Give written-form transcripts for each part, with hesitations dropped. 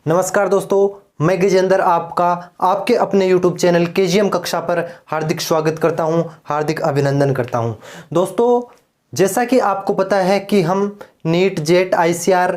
नमस्कार दोस्तों, मैं गजेंद्र आपका आपके अपने YouTube चैनल केजीएम कक्षा पर हार्दिक स्वागत करता हूं, हार्दिक अभिनंदन करता हूं। दोस्तों, जैसा कि आपको पता है कि हम नीट जेट ICR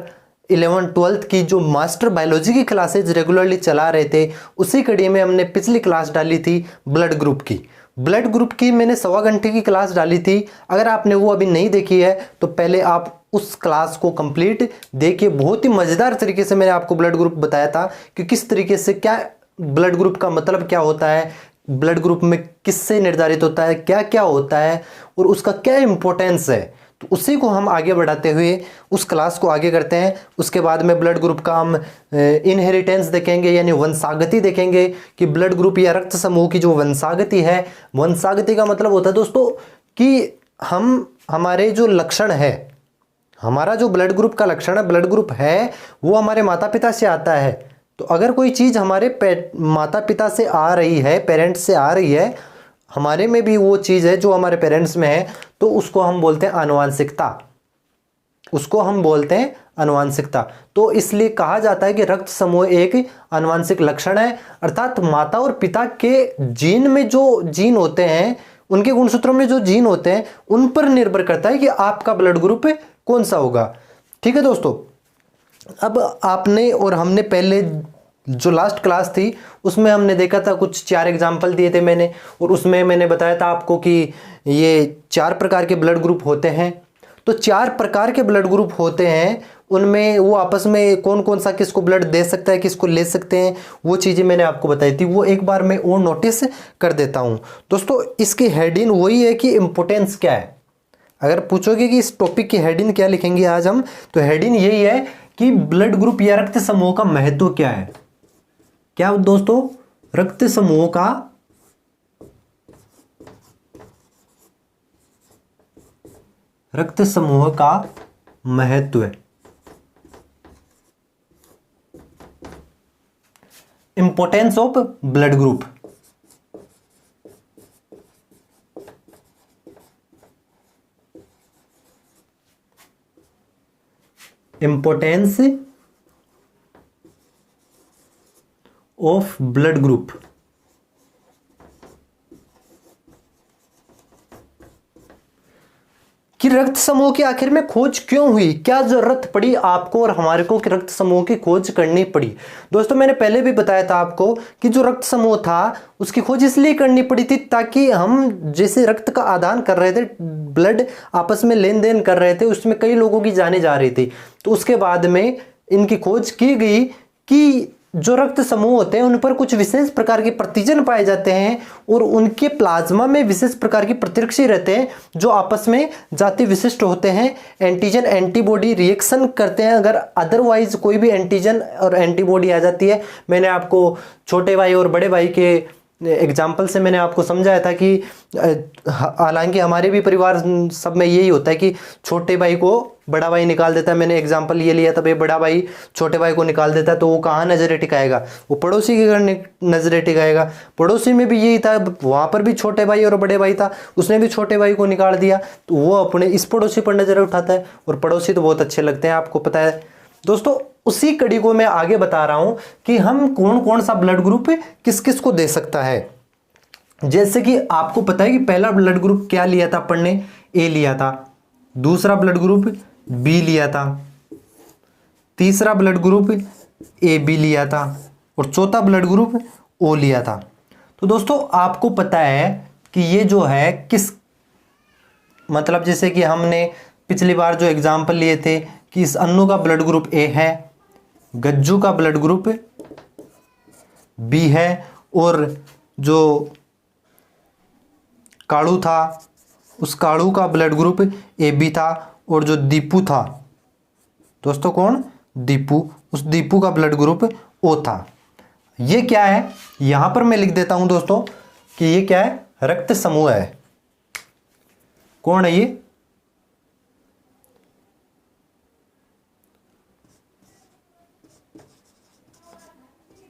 11-12 की जो मास्टर बायोलॉजी की क्लासेज रेगुलरली चला रहे थे, उसी कड़ी में हमने पिछली क्लास डाली थी ब्लड ग्रुप की। ब्लड ग्रुप की मैंने 1.25 घंटे की क्लास डाली थी। अगर आपने वो अभी नहीं देखी है तो पहले आप उस क्लास को कंप्लीट देखिए। बहुत ही मज़ेदार तरीके से मैंने आपको ब्लड ग्रुप बताया था कि किस तरीके से, क्या ब्लड ग्रुप का मतलब क्या होता है, ब्लड ग्रुप में किससे निर्धारित होता है, क्या क्या होता है और उसका क्या इंपॉर्टेंस है। तो उसी को हम आगे बढ़ाते हुए उस क्लास को आगे करते हैं। उसके बाद में ब्लड ग्रुप का हम इनहेरिटेंस देखेंगे, यानी वंशागति देखेंगे कि ब्लड ग्रुप या रक्त समूह की जो वंशागति है, वंशागति का मतलब होता है दोस्तों कि हमारे जो लक्षण है, हमारा जो ब्लड ग्रुप का लक्षण है, ब्लड ग्रुप है, वो हमारे माता पिता से आता है। तो अगर कोई चीज़ हमारे माता पिता से आ रही है, पेरेंट्स से आ रही है, हमारे में भी वो चीज़ है जो हमारे पेरेंट्स में है, तो उसको हम बोलते हैं आनुवांशिकता। उसको हम बोलते हैं आनुवांशिकता। तो इसलिए कहा जाता है कि रक्त समूह एक आनुवांशिक लक्षण है, अर्थात माता और पिता के जीन में जो जीन होते हैं, उनके गुणसूत्रों में जो जीन होते हैं, उन पर निर्भर करता है कि आपका ब्लड ग्रुप कौन सा होगा। ठीक है दोस्तों, अब आपने और हमने पहले जो लास्ट क्लास थी उसमें हमने देखा था, कुछ 4 एग्जाम्पल दिए थे मैंने, और उसमें मैंने बताया था आपको कि ये 4 प्रकार के ब्लड ग्रुप होते हैं। तो 4 प्रकार के ब्लड ग्रुप होते हैं, उनमें वो आपस में कौन कौन सा किसको ब्लड दे सकता है, किसको ले सकते हैं, वो चीज़ें मैंने आपको बताई थी। वो एक बार मैं और नोटिस कर देता हूँ दोस्तों। इसकी हेडिंग वही है कि इम्पोर्टेंस क्या है। अगर पूछोगे कि इस टॉपिक की हेडिंग क्या लिखेंगे आज हम, तो हेडिंग यही है कि ब्लड ग्रुप या रक्त समूह का महत्व क्या है। क्या दोस्तों? रक्त समूह का महत्व, importance of blood group. Importance of blood group. कि रक्त समूह की आखिर में खोज क्यों हुई, क्या जरूरत पड़ी आपको और हमारे को कि रक्त समूह की खोज करनी पड़ी। दोस्तों, मैंने पहले भी बताया था आपको कि जो रक्त समूह था उसकी खोज इसलिए करनी पड़ी थी ताकि हम जैसे रक्त का आदान कर रहे थे, ब्लड आपस में लेन देन कर रहे थे, उसमें कई लोगों की जानें जा रही थी। तो उसके बाद में इनकी खोज की गई कि जो रक्त समूह होते हैं उन पर कुछ विशेष प्रकार के प्रतिजन पाए जाते हैं और उनके प्लाज्मा में विशेष प्रकार की प्रतिरक्षी रहते हैं जो आपस में जाति विशिष्ट होते हैं। एंटीजन एंटीबॉडी रिएक्शन करते हैं अगर अदरवाइज कोई भी एंटीजन और एंटीबॉडी आ जाती है। मैंने आपको छोटे भाई और बड़े भाई के एग्जाम्पल से मैंने आपको समझाया था कि हालांकि हमारे भी परिवार सब में यही होता है कि छोटे भाई को बड़ा भाई निकाल देता है। मैंने एग्जाम्पल ये लिया था, भाई बड़ा भाई छोटे भाई को निकाल देता है तो वो कहाँ नजरें टिकाएगा, वो पड़ोसी के घर नजरें टिकाएगा। पड़ोसी में भी यही था, वहाँ पर भी छोटे भाई और बड़े भाई था, उसने भी छोटे भाई को निकाल दिया तो वो अपने इस पड़ोसी पर नजरें उठाता है। और पड़ोसी तो बहुत अच्छे लगते हैं, आपको पता है दोस्तों। उसी कड़ी को मैं आगे बता रहा हूं कि हम कौन कौन सा ब्लड ग्रुप किस किस को दे सकता है। जैसे कि आपको पता है कि पहला ब्लड ग्रुप क्या लिया था अपन ने, ए लिया था। दूसरा ब्लड ग्रुप बी लिया था। तीसरा ब्लड ग्रुप ए बी लिया था और चौथा ब्लड ग्रुप ओ लिया था। तो दोस्तों, आपको पता है कि ये जो है किस, मतलब जैसे कि हमने पिछली बार जो एग्जाम्पल लिए थे कि इस अन्नू का ब्लड ग्रुप ए है, गज्जू का ब्लड ग्रुप बी है, और जो काड़ू था उस काड़ू का ब्लड ग्रुप ए बी था, और जो दीपू था दोस्तों, कौन? दीपू, उस दीपू का ब्लड ग्रुप ओ था। ये क्या है, यहां पर मैं लिख देता हूं दोस्तों कि ये क्या है, रक्त समूह है। कौन है ये?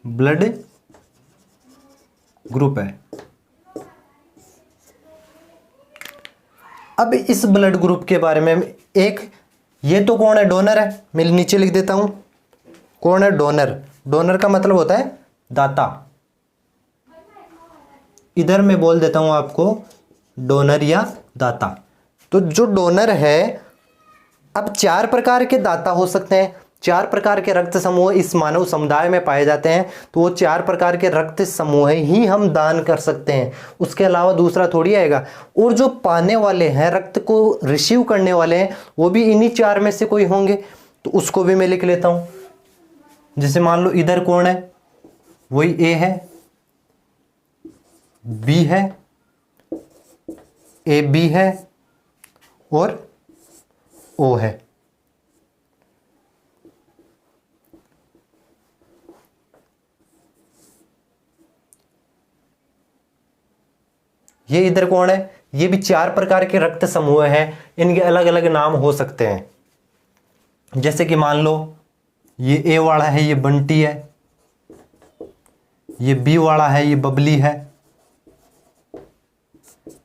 ब्लड ग्रुप है। अब इस ब्लड ग्रुप के बारे में एक, ये तो कौन है? डोनर है। मैं नीचे लिख देता हूं कौन है? डोनर। डोनर का मतलब होता है दाता। इधर मैं बोल देता हूं आपको डोनर या दाता। तो जो डोनर है, अब 4 प्रकार के दाता हो सकते हैं, 4 प्रकार के रक्त समूह इस मानव समुदाय में पाए जाते हैं। तो वो 4 प्रकार के रक्त समूह ही हम दान कर सकते हैं, उसके अलावा दूसरा थोड़ी आएगा। और जो पाने वाले हैं, रक्त को रिसीव करने वाले हैं, वो भी इन्हीं 4 में से कोई होंगे। तो उसको भी मैं लिख लेता हूं। जैसे मान लो इधर कौन है? वही ए है, बी है, ए बी है और ओ है। ये इधर कौन है? ये भी 4 प्रकार के रक्त समूह हैं, इनके अलग अलग नाम हो सकते हैं। जैसे कि मान लो ये ए वाला है, ये बंटी है, ये बी वाला है, ये बबली है,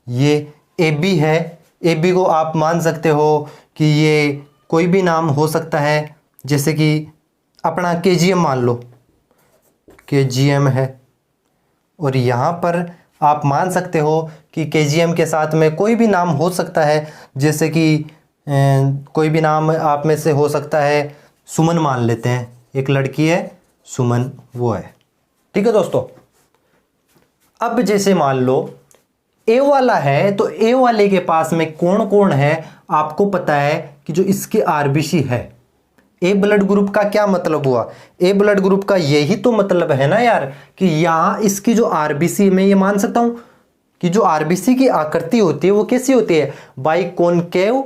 ये ए बी है। ए बी को आप मान सकते हो कि ये कोई भी नाम हो सकता है, जैसे कि अपना केजीएम मान लो, केजीएम है। और यहाँ पर आप मान सकते हो कि केजीएम के साथ में कोई भी नाम हो सकता है, जैसे कि कोई भी नाम आप में से हो सकता है। सुमन मान लेते हैं, एक लड़की है सुमन, वो है। ठीक है दोस्तों। अब जैसे मान लो ए वाला है, तो ए वाले के पास में कौन कौन है आपको पता है कि जो इसके आरबीसी है। ए ब्लड ग्रुप का क्या मतलब हुआ? ए ब्लड ग्रुप का यही तो मतलब है ना यार, कि यहां इसकी जो आरबीसी, मैं ये मान सकता हूं कि जो आरबीसी की आकृति होती है वो कैसी होती है? बाइकॉनकेव।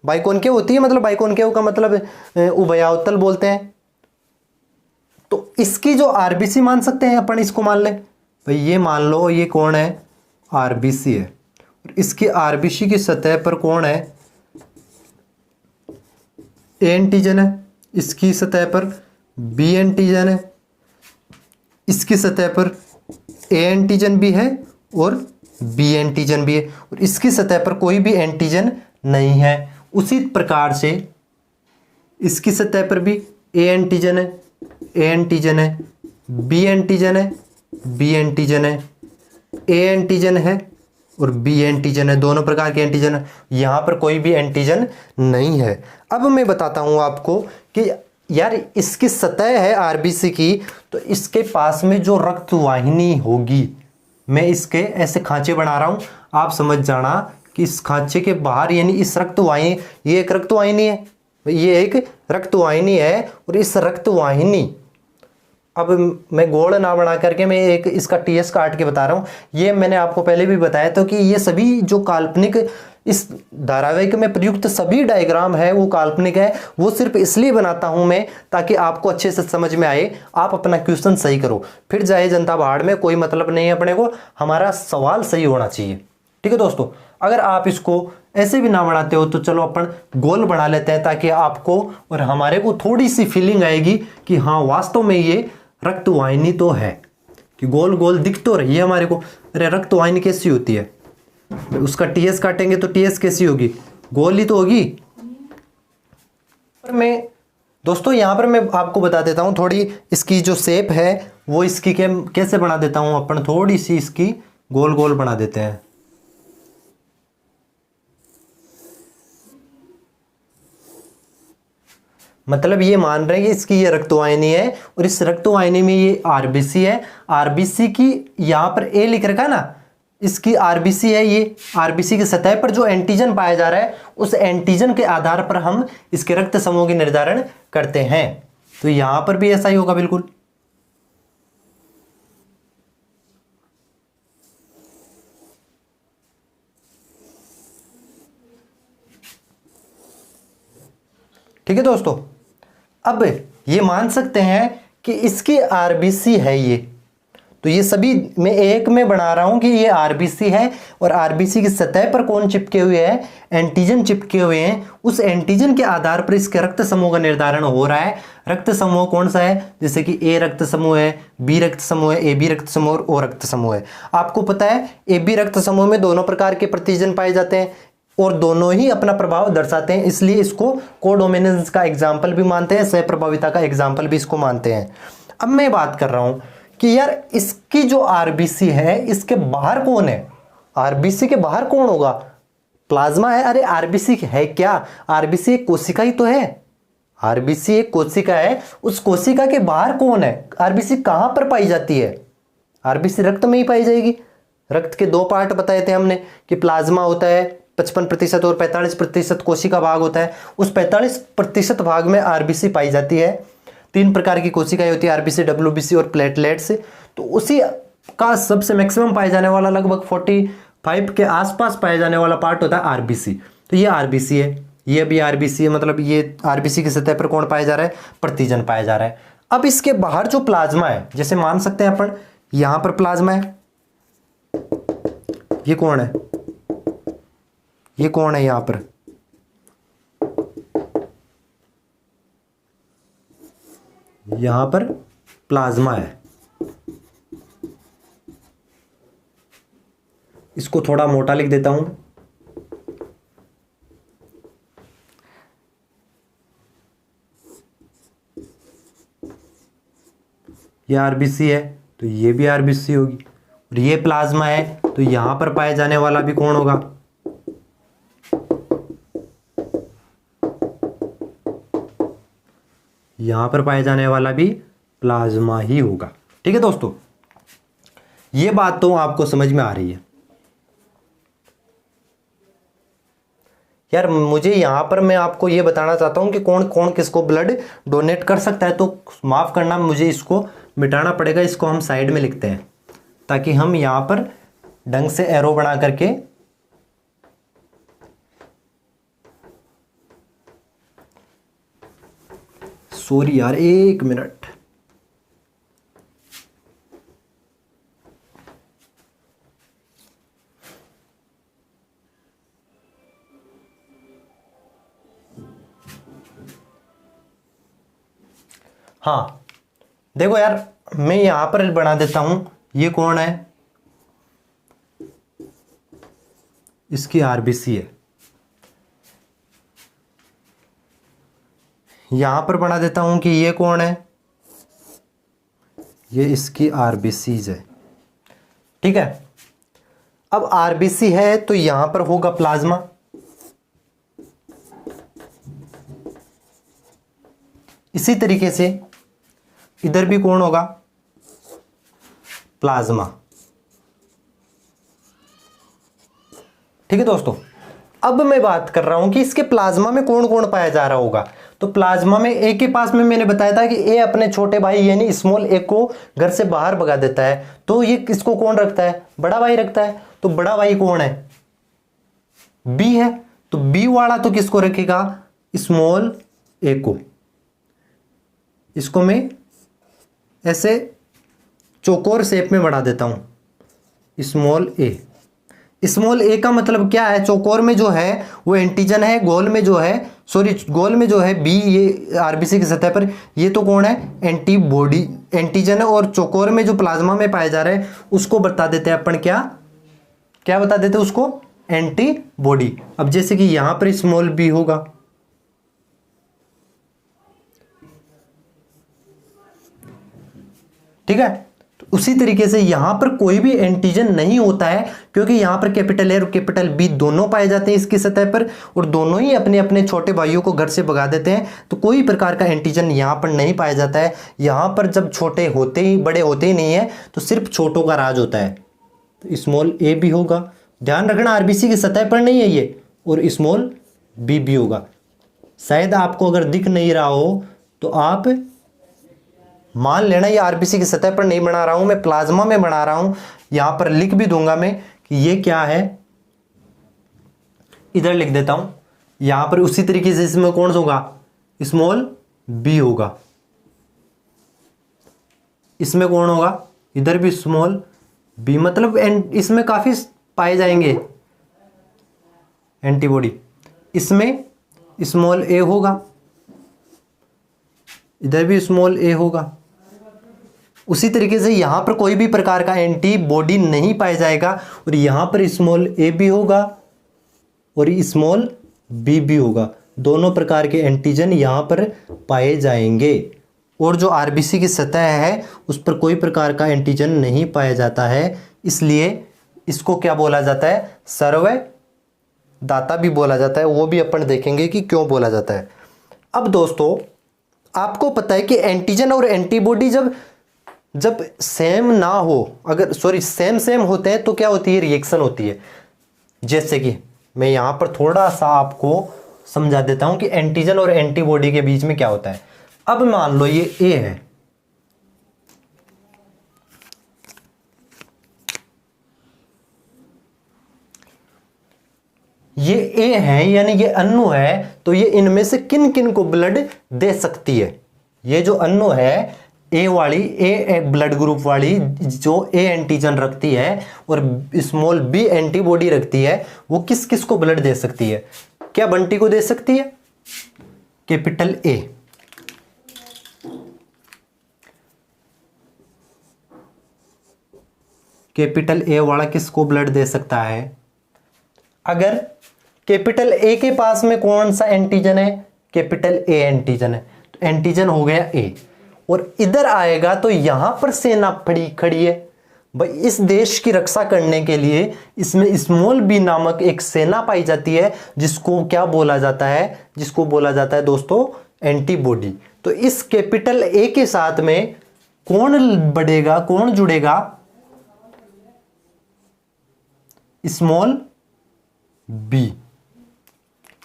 बाइकॉनकेव होती है, मतलब बाइकॉनकेव का मतलब उभयावतल बोलते हैं। तो इसकी जो आरबीसी मान सकते हैं अपन, इसको मान ले भाई, ये मान लो ये कौन है? आरबीसी है। और इसकी आरबीसी की सतह पर कौन है? ए एंटीजन है। इसकी सतह पर बी एंटीजन है। इसकी सतह पर ए एंटीजन भी है और बी एंटीजन भी है। और इसकी सतह पर कोई भी एंटीजन नहीं है। उसी प्रकार से इसकी सतह पर भी ए एंटीजन है, ए एंटीजन है, बी एंटीजन है, बी एंटीजन है, ए एंटीजन है और बी एंटीजन है। दोनों प्रकार के एंटीजन है, यहां पर कोई भी एंटीजन नहीं है। अब मैं बताता हूं आपको कि यार इसकी सतह है आरबीसी की, तो इसके पास में जो रक्त वाहिनी होगी, मैं इसके ऐसे खांचे बना रहा हूं, आप समझ जाना कि इस खांचे के बाहर, यानी इस रक्त वाहिनी, ये एक रक्त वाहिनी है, ये एक रक्त वाहिनी है। और इस रक्त वाहिनी, अब मैं गोल ना बना करके मैं एक इसका टीएस काट के बता रहा हूं। ये मैंने आपको पहले भी बताया था कि ये सभी जो काल्पनिक इस धारावाहिक में प्रयुक्त सभी डायग्राम है वो काल्पनिक है। वो सिर्फ इसलिए बनाता हूं मैं ताकि आपको अच्छे से समझ में आए, आप अपना क्वेश्चन सही करो। फिर जाए जनता भाड़ में, कोई मतलब नहीं है अपने को, हमारा सवाल सही होना चाहिए। ठीक है दोस्तों। अगर आप इसको ऐसे भी ना बनाते हो तो चलो अपन गोल बना लेते हैं, ताकि आपको और हमारे को थोड़ी सी फीलिंग आएगी कि हाँ वास्तव में ये रक्त वाहिनी तो है, कि गोल गोल दिख तो रही है हमारे को। अरे रक्त वाहिनी कैसी होती है? उसका टीएस काटेंगे तो टीएस कैसी होगी? गोल ही तो होगी। पर मैं दोस्तों यहां पर मैं आपको बता देता हूं, थोड़ी इसकी जो शेप है वो इसकी कैसे बना देता हूं। अपन थोड़ी सी इसकी गोल गोल बना देते हैं। मतलब ये मान रहे हैं कि इसकी ये रक्तवाहिनी है और इस रक्तवाहिनी में ये आरबीसी है। आरबीसी की यहां पर ए लिख रखा है ना, इसकी आरबीसी है। ये आरबीसी की सतह पर जो एंटीजन पाया जा रहा है, उस एंटीजन के आधार पर हम इसके रक्त समूह की निर्धारण करते हैं। तो यहां पर भी ऐसा ही होगा बिल्कुल। ठीक है दोस्तों। अब ये मान सकते हैं कि इसकी आरबीसी है ये, तो ये सभी मैं एक में बना रहा हूं कि ये आरबीसी है। और आरबीसी की सतह पर कौन चिपके हुए हैं? एंटीजन चिपके हुए हैं। उस एंटीजन के आधार पर इसके रक्त समूह का निर्धारण हो रहा है। रक्त समूह कौन सा है? जैसे कि ए रक्त समूह है, बी रक्त समूह है, ए बी रक्त समूह और ओ रक्त समूह है। आपको पता है ए बी रक्त समूह में दोनों प्रकार के प्रतिजन पाए जाते हैं। और दोनों ही अपना प्रभाव दर्शाते हैं, इसलिए इसको कोडोमिनेंस का एग्जाम्पल भी मानते हैं, सहप्रभाविता का एग्जाम्पल भी इसको मानते हैं। अब मैं बात कर रहा हूं कि यार इसकी जो आरबीसी है इसके बाहर कौन है, आरबीसी के बाहर कौन होगा, प्लाज्मा है। अरे आरबीसी है क्या, आरबीसी एक कोशिका ही तो है, आरबीसी एक कोशिका है, उस कोशिका के बाहर कौन है, आरबीसी कहां पर पाई जाती है, आरबीसी रक्त में ही पाई जाएगी। रक्त के दो पार्ट बताए थे हमने कि प्लाज्मा होता है 55% और 45% कोशिका भाग होता है, उस 45% भाग में आरबीसी पाई जाती है। 3 प्रकार की कोशिकाएं होती है, आरबीसी, डब्ल्यूबीसी और प्लेटलेट्स। तो उसी का सबसे मैक्सिमम पाया जाने वाला लगभग 45 के आसपास पाया जाने वाला पार्ट होता है आरबीसी। तो ये आरबीसी है, ये भी आरबीसी है, मतलब ये आरबीसी की सतह पर कौन पाया जा रहा है, प्रतिजन पाया जा रहा है। अब इसके बाहर जो प्लाज्मा है, जैसे मान सकते हैं अपन यहां पर प्लाज्मा है, ये कौन है, ये कौन है, यहां पर प्लाज्मा है। इसको थोड़ा मोटा लिख देता हूं, ये आरबीसी है तो ये भी आरबीसी होगी, और ये प्लाज्मा है तो यहां पर पाए जाने वाला भी कौन होगा, यहां पर पाए जाने वाला भी प्लाज्मा ही होगा। ठीक है दोस्तों, ये बात तो आपको समझ में आ रही है। यार मुझे यहां पर मैं आपको ये बताना चाहता हूं कि कौन कौन किसको ब्लड डोनेट कर सकता है, तो माफ करना मुझे इसको मिटाना पड़ेगा, इसको हम साइड में लिखते हैं ताकि हम यहां पर ढंग से एरो बना करके सॉरी यार 1 मिनट, हाँ देखो यार मैं यहां पर बना देता हूं, ये कौन है, इसकी आरबीसी है, यहां पर बना देता हूं कि ये कौन है, ये इसकी आरबीसीज है। ठीक है, अब आरबीसी है तो यहां पर होगा प्लाज्मा, इसी तरीके से इधर भी कौन होगा, प्लाज्मा। ठीक है दोस्तों, अब मैं बात कर रहा हूं कि इसके प्लाज्मा में कौन कौन पाया जा रहा होगा। तो प्लाज्मा में ए के पास में मैंने बताया था कि ए अपने छोटे भाई यानी स्मॉल ए को घर से बाहर भगा देता है, तो ये इसको कौन रखता है, बड़ा भाई रखता है। तो बड़ा भाई कौन है, बी है, तो बी वाला तो किसको रखेगा, स्मॉल ए को। इसको मैं ऐसे चौकोर शेप में बना देता हूं, स्मॉल ए। स्मॉल ए का मतलब क्या है, चौकोर में जो है वो एंटीजन है, गोल में जो है गोल में जो है बी, ये आरबीसी की सतह पर ये तो कौन है, एंटीबॉडी, एंटीजन है, और चौकोर में जो प्लाज्मा में पाया जा रहा है उसको बता देते हैं अपन, क्या बता देते हैं उसको, एंटीबॉडी। अब जैसे कि यहां पर स्मॉल बी होगा, ठीक है, तो उसी तरीके से यहां पर कोई भी एंटीजन नहीं होता है, क्योंकि यहां पर कैपिटल ए और कैपिटल बी दोनों पाए जाते हैं इसकी सतह पर, और दोनों ही अपने अपने छोटे भाइयों को घर से भगा देते हैं, तो कोई प्रकार का एंटीजन यहां पर नहीं पाया जाता है। यहां पर जब छोटे होते ही बड़े होते ही नहीं है, तो सिर्फ छोटों का राज होता है। तो स्मॉल ए भी होगा, ध्यान रखना आरबीसी की सतह पर नहीं है ये, और स्मॉल बी भी होगा। शायद आपको अगर दिख नहीं रहा हो तो आप मान लेना ये आरबीसी की सतह पर नहीं बना रहा हूं, मैं प्लाज्मा में बना रहा हूं। यहां पर लिख भी दूंगा मैं कि ये क्या है, इधर लिख देता हूं। यहां पर उसी तरीके से इसमें कौन सा होगा, स्मॉल बी होगा, इसमें कौन होगा, इधर भी स्मॉल बी, मतलब इसमें काफी पाए जाएंगे एंटीबॉडी। इसमें स्मॉल ए होगा, इधर भी स्मॉल ए होगा। उसी तरीके से यहां पर कोई भी प्रकार का एंटीबॉडी नहीं पाया जाएगा, और यहां पर स्मॉल ए भी होगा और स्मॉल बी भी होगा। दोनों प्रकार के एंटीजन यहाँ पर पाए जाएंगे और जो आरबीसी की सतह है उस पर कोई प्रकार का एंटीजन नहीं पाया जाता है, इसलिए इसको क्या बोला जाता है, सर्वदाता भी बोला जाता है। वो भी अपन देखेंगे कि क्यों बोला जाता है। अब दोस्तों आपको पता है कि एंटीजन और एंटीबॉडी जब सेम ना हो, अगर सेम होते हैं तो क्या होती है, रिएक्शन होती है। जैसे कि मैं यहां पर थोड़ा सा आपको समझा देता हूं कि एंटीजन और एंटीबॉडी के बीच में क्या होता है। अब मान लो ये ए है, ये ए है यानी ये अणु है, तो ये इनमें से किन किन को ब्लड दे सकती है। ये जो अणु है ए वाली, ए ब्लड ग्रुप वाली जो ए एंटीजन रखती है और स्मॉल बी एंटीबॉडी रखती है, वो किस किस को ब्लड दे सकती है। क्या बंटी को दे सकती है, कैपिटल ए। कैपिटल ए वाला किसको ब्लड दे सकता है। अगर कैपिटल ए के पास में कौन सा एंटीजन है, कैपिटल ए एंटीजन है, तो एंटीजन हो गया ए। और इधर आएगा तो यहां पर सेना खड़ी है भाई, इस देश की रक्षा करने के लिए इसमें स्मॉल बी नामक एक सेना पाई जाती है, जिसको क्या बोला जाता है, जिसको बोला जाता है दोस्तों एंटीबॉडी। तो इस कैपिटल ए के साथ में कौन बढ़ेगा, कौन जुड़ेगा, स्मॉल बी।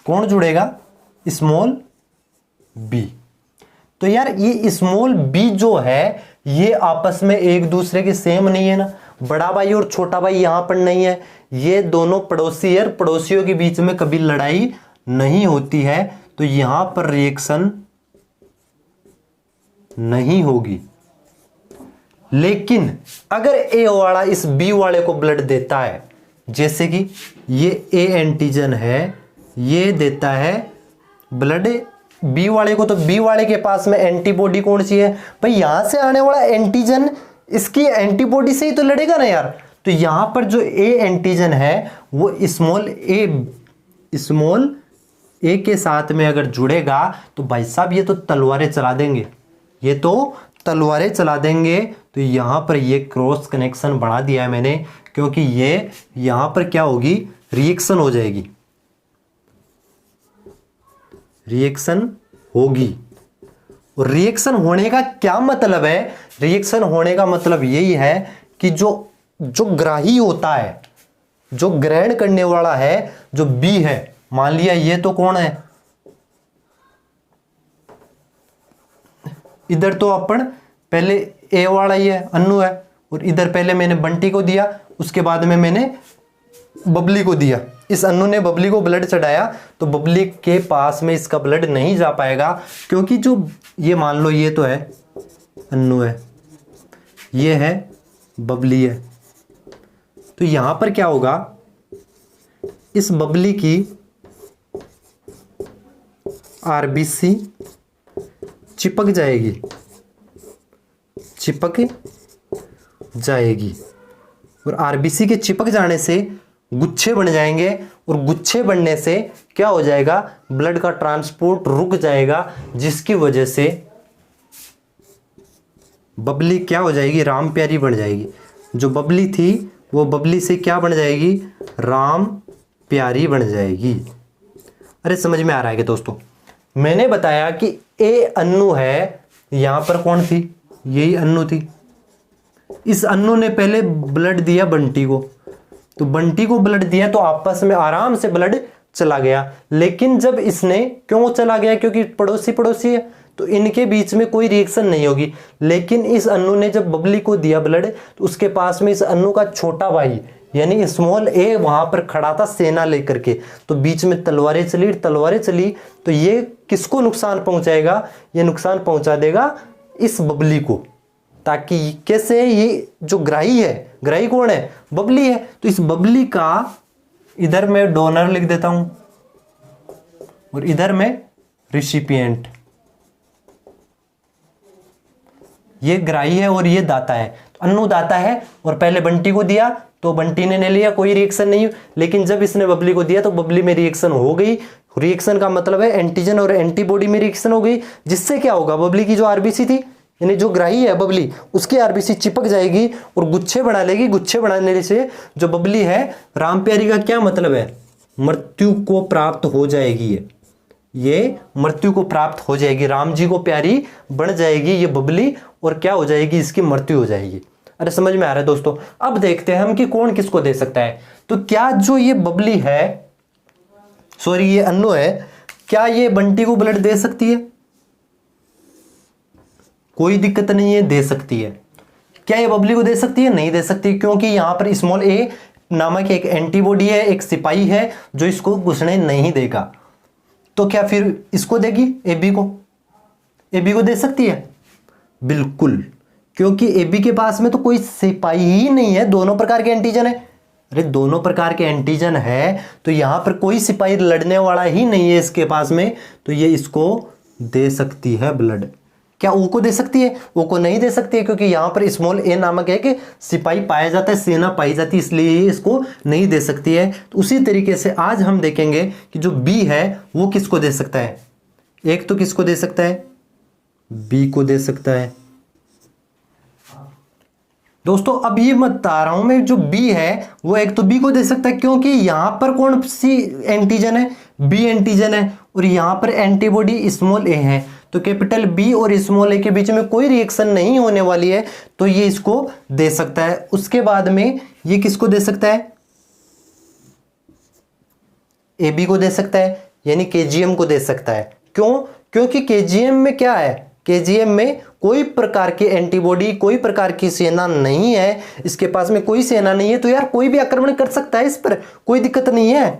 कौन जुड़ेगा, स्मॉल बी। तो यार ये स्मॉल बी जो है ये आपस में एक दूसरे के सेम नहीं है ना, बड़ा भाई और छोटा भाई यहां पर नहीं है, ये दोनों पड़ोसी है, पड़ोसियों के बीच में कभी लड़ाई नहीं होती है, तो यहां पर रिएक्शन नहीं होगी। लेकिन अगर ए वाला इस बी वाले को ब्लड देता है, जैसे कि ये ए एंटीजन है, ये देता है ब्लड बी वाले को, तो बी वाले के पास में एंटीबॉडी कौन सी है भाई, यहां से आने वाला एंटीजन इसकी एंटीबॉडी से ही तो लड़ेगा ना यार। तो यहां पर जो ए एंटीजन है वो स्मॉल ए के साथ में अगर जुड़ेगा तो भाई साहब ये तो तलवारें चला देंगे, ये तो तलवारें चला देंगे। तो यहां पर ये क्रॉस कनेक्शन बढ़ा दिया है मैंने, क्योंकि ये यहां पर क्या होगी, रिएक्शन हो जाएगी, रिएक्शन होगी। और रिएक्शन होने का क्या मतलब है, रिएक्शन होने का मतलब यही है कि जो ग्राही होता है, जो ग्रहण करने वाला है, जो बी है, मान लिया ये तो कौन है, इधर तो अपन पहले ए वाला ही है, अन्नू है, और इधर पहले मैंने बंटी को दिया, उसके बाद में मैंने बबली को दिया। इस अन्नू ने बबली को ब्लड चढ़ाया, तो बबली के पास में इसका ब्लड नहीं जा पाएगा, क्योंकि जो ये मान लो ये तो है अन्नू है, ये है बबली है। तो यहां पर क्या होगा, इस बबली की आरबीसी चिपक जाएगी, और आरबीसी के चिपक जाने से गुच्छे बन जाएंगे, और गुच्छे बनने से क्या हो जाएगा, ब्लड का ट्रांसपोर्ट रुक जाएगा, जिसकी वजह से बबली क्या हो जाएगी, राम प्यारी बन जाएगी। जो बबली थी वो बबली से क्या बन जाएगी, राम प्यारी बन जाएगी। अरे समझ में आ रहा है कि दोस्तों, मैंने बताया कि ए अन्नू है, यहां पर कौन थी, यही अन्नू थी। इस अन्नू ने पहले ब्लड दिया बंटी को, तो बंटी को ब्लड दिया तो आपस में आराम से ब्लड चला गया। लेकिन जब इसने, क्यों चला गया, क्योंकि पड़ोसी है, तो इनके बीच में कोई रिएक्शन नहीं होगी। लेकिन इस अन्नू ने जब बबली को दिया ब्लड, तो उसके पास में इस अन्नू का छोटा भाई यानी स्मॉल ए वहां पर खड़ा था सेना लेकर के, तो बीच में तलवारें चली, तो ये किसको नुकसान पहुंचाएगा, ये नुकसान पहुंचा देगा इस बबली को। ताकि कैसे, ये जो ग्राही है, ग्राही कौन है, बबली है, तो इस बबली का इधर मैं डोनर लिख देता हूं और इधर मैं रिसिपिएंट। ये ग्राही है और ये दाता है, तो अन्नू दाता है और पहले बंटी को दिया तो बंटी ने लिया, कोई रिएक्शन नहीं। लेकिन जब इसने बबली को दिया तो बबली में रिएक्शन हो गई। रिएक्शन का मतलब है एंटीजन और एंटीबॉडी में रिएक्शन हो गई, जिससे क्या होगा, बबली की जो आरबीसी थी, यानी जो ग्राही है बबली, उसकी आरबीसी चिपक जाएगी और गुच्छे बना लेगी। गुच्छे बनाने से जो बबली है, राम प्यारी का क्या मतलब है, मृत्यु को प्राप्त हो जाएगी। ये मृत्यु को प्राप्त हो जाएगी, राम जी को प्यारी बन जाएगी ये बबली, और क्या हो जाएगी, इसकी मृत्यु हो जाएगी। अरे समझ में आ रहा है दोस्तों। अब देखते हैं हम कि कौन किसको दे सकता है। तो क्या जो ये बबली है, सॉरी ये अन्नू है, क्या ये बंटी को ब्लड दे सकती है? कोई दिक्कत नहीं है, दे सकती है। क्या ये बबली को दे सकती है? नहीं दे सकती, क्योंकि यहां पर स्मॉल ए नामक एक एंटीबॉडी है, एक सिपाही है जो इसको घुसने नहीं देगा। तो क्या फिर इसको देगी, एबी को? एबी को दे सकती है बिल्कुल, क्योंकि एबी के पास में तो कोई सिपाही ही नहीं है, दोनों प्रकार के एंटीजन है। अरे दोनों प्रकार के एंटीजन है तो यहां पर कोई सिपाही लड़ने वाला ही नहीं है इसके पास में, तो ये इसको दे सकती है ब्लड। क्या ओ को दे सकती है? ओ को नहीं दे सकती है, क्योंकि यहां पर स्मॉल ए नामक है कि सिपाही पाया जाता है, सेना पाई जाती है, इसलिए इसको नहीं दे सकती है। तो उसी तरीके से आज हम देखेंगे कि जो बी है वो किसको दे सकता है। एक तो किसको दे सकता है, बी को दे सकता है। दोस्तों अब ये मैं बता रहा हूं मैं, जो बी है वो एक तो बी को दे सकता है, क्योंकि यहां पर कौन सी एंटीजन है, बी एंटीजन है, और यहां पर एंटीबॉडी स्मॉल ए है। तो कैपिटल बी और स्मॉल ए के बीच में कोई रिएक्शन नहीं होने वाली है, तो ये इसको दे सकता है। उसके बाद में ये किसको दे सकता है, ए बी को दे सकता है, यानी केजीएम को दे सकता है। क्यों? क्योंकि केजीएम में क्या है, केजीएम में कोई प्रकार की एंटीबॉडी, कोई प्रकार की सेना नहीं है, इसके पास में कोई सेना नहीं है, तो यार कोई भी आक्रमण कर सकता है इस पर, कोई दिक्कत नहीं है।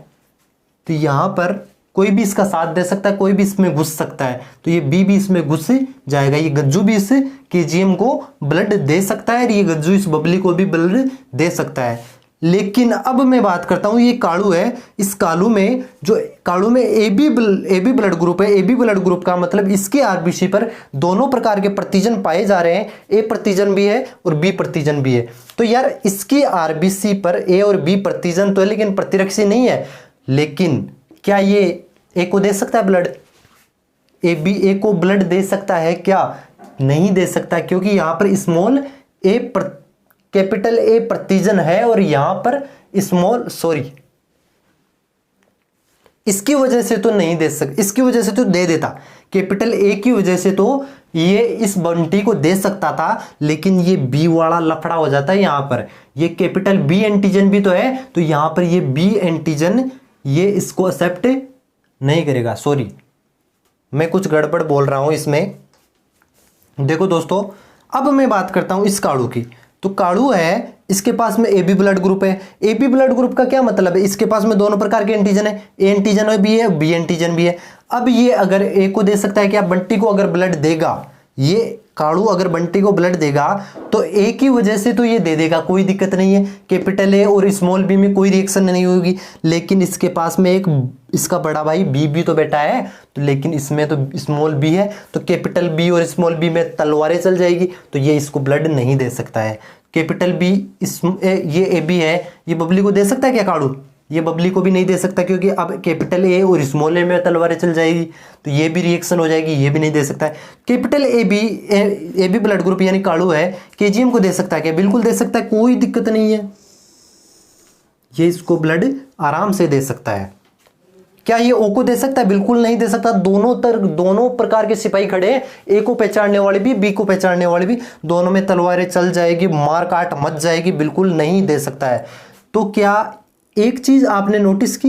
तो यहां पर कोई भी इसका साथ दे सकता है, कोई भी इसमें घुस सकता है, तो ये बी भी इसमें घुस जाएगा। ये गज्जू भी इस केजीएम को ब्लड दे सकता है, ये गज्जू इस बबली को भी ब्लड दे सकता है। लेकिन अब मैं बात करता हूं, ये कालू है, इस कालू में जो कालू में एबी ब्लड ग्रुप है। एबी ब्लड ग्रुप का मतलब इसके आरबीसी पर दोनों प्रकार के प्रतिजन पाए जा रहे हैं, ए प्रतिजन भी है और बी प्रतिजन भी है। तो यार इसकी आरबीसी पर ए और बी प्रतिजन तो है, लेकिन प्रतिरक्षी नहीं है। लेकिन क्या ये ए को दे सकता है ब्लड? ए बी ए को ब्लड दे सकता है क्या? नहीं दे सकता, क्योंकि यहां पर स्मॉल ए कैपिटल ए प्रतिजन है और यहां पर स्मॉल, सॉरी इसकी वजह से तो नहीं दे सकता, इसकी वजह से तो दे देता, कैपिटल ए की वजह से तो ये इस बंटी को दे सकता था, लेकिन ये बी वाला लफड़ा हो जाता है। यहां पर ये कैपिटल बी एंटीजन भी तो है, तो यहां पर ये बी एंटीजन ये इसको एक्सेप्ट नहीं करेगा। सॉरी मैं कुछ गड़बड़ बोल रहा हूं इसमें। देखो दोस्तों अब मैं बात करता हूं इस काड़ू की। तो काड़ू है, इसके पास में एबी ब्लड ग्रुप है। एबी ब्लड ग्रुप का क्या मतलब है, इसके पास में दोनों प्रकार के एंटीजन है, ए एंटीजन भी है, बी एंटीजन भी है। अब ये अगर ए को दे सकता है कि आप बंटी को अगर ब्लड देगा, ये काड़ू अगर बंटी को ब्लड देगा तो ए की वजह से तो ये दे देगा, कोई दिक्कत नहीं है। कैपिटल ए और स्मॉल बी में कोई रिएक्शन नहीं होगी। लेकिन इसके पास में एक इसका बड़ा भाई बी भी तो बेटा है, तो लेकिन इसमें तो स्मॉल बी है, तो कैपिटल बी और स्मॉल बी में तलवारें चल जाएगी, तो ये इसको ब्लड नहीं दे सकता है। कैपिटल बी ये ए बी है, ये बबली को दे सकता है क्या काड़ू? ये बबली को भी नहीं दे सकता, क्योंकि अब कैपिटल ए और स्मॉल ए में तलवारें चल जाएगी, तो ये भी रिएक्शन हो जाएगी, ये भी नहीं दे सकता है। Capital A B blood group यानी काड़ू है, केजीएम को दे सकता है क्या? बिल्कुल दे सकता है, कोई दिक्कत नहीं है, ये इसको ब्लड आराम से दे सकता है। क्या ये ओ को दे सकता है? बिल्कुल नहीं दे सकता। दोनों प्रकार के सिपाही खड़े हैं, ए को पहचानने वाले भी, बी को पहचानने वाले भी, दोनों में तलवारें चल जाएगी, मार काट मच जाएगी, बिल्कुल नहीं दे सकता है। तो क्या एक चीज आपने नोटिस की,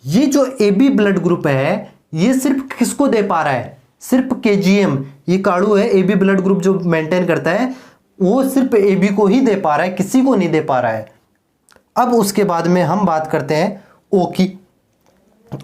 ये जो ए बी ब्लड ग्रुप है ये सिर्फ किसको दे पा रहा है? सिर्फ केजीएम। ये काड़ू है, ए बी ब्लड ग्रुप जो मेंटेन करता है वो सिर्फ ए बी को ही दे पा रहा है, किसी को नहीं दे पा रहा है। अब उसके बाद में हम बात करते हैं ओ की।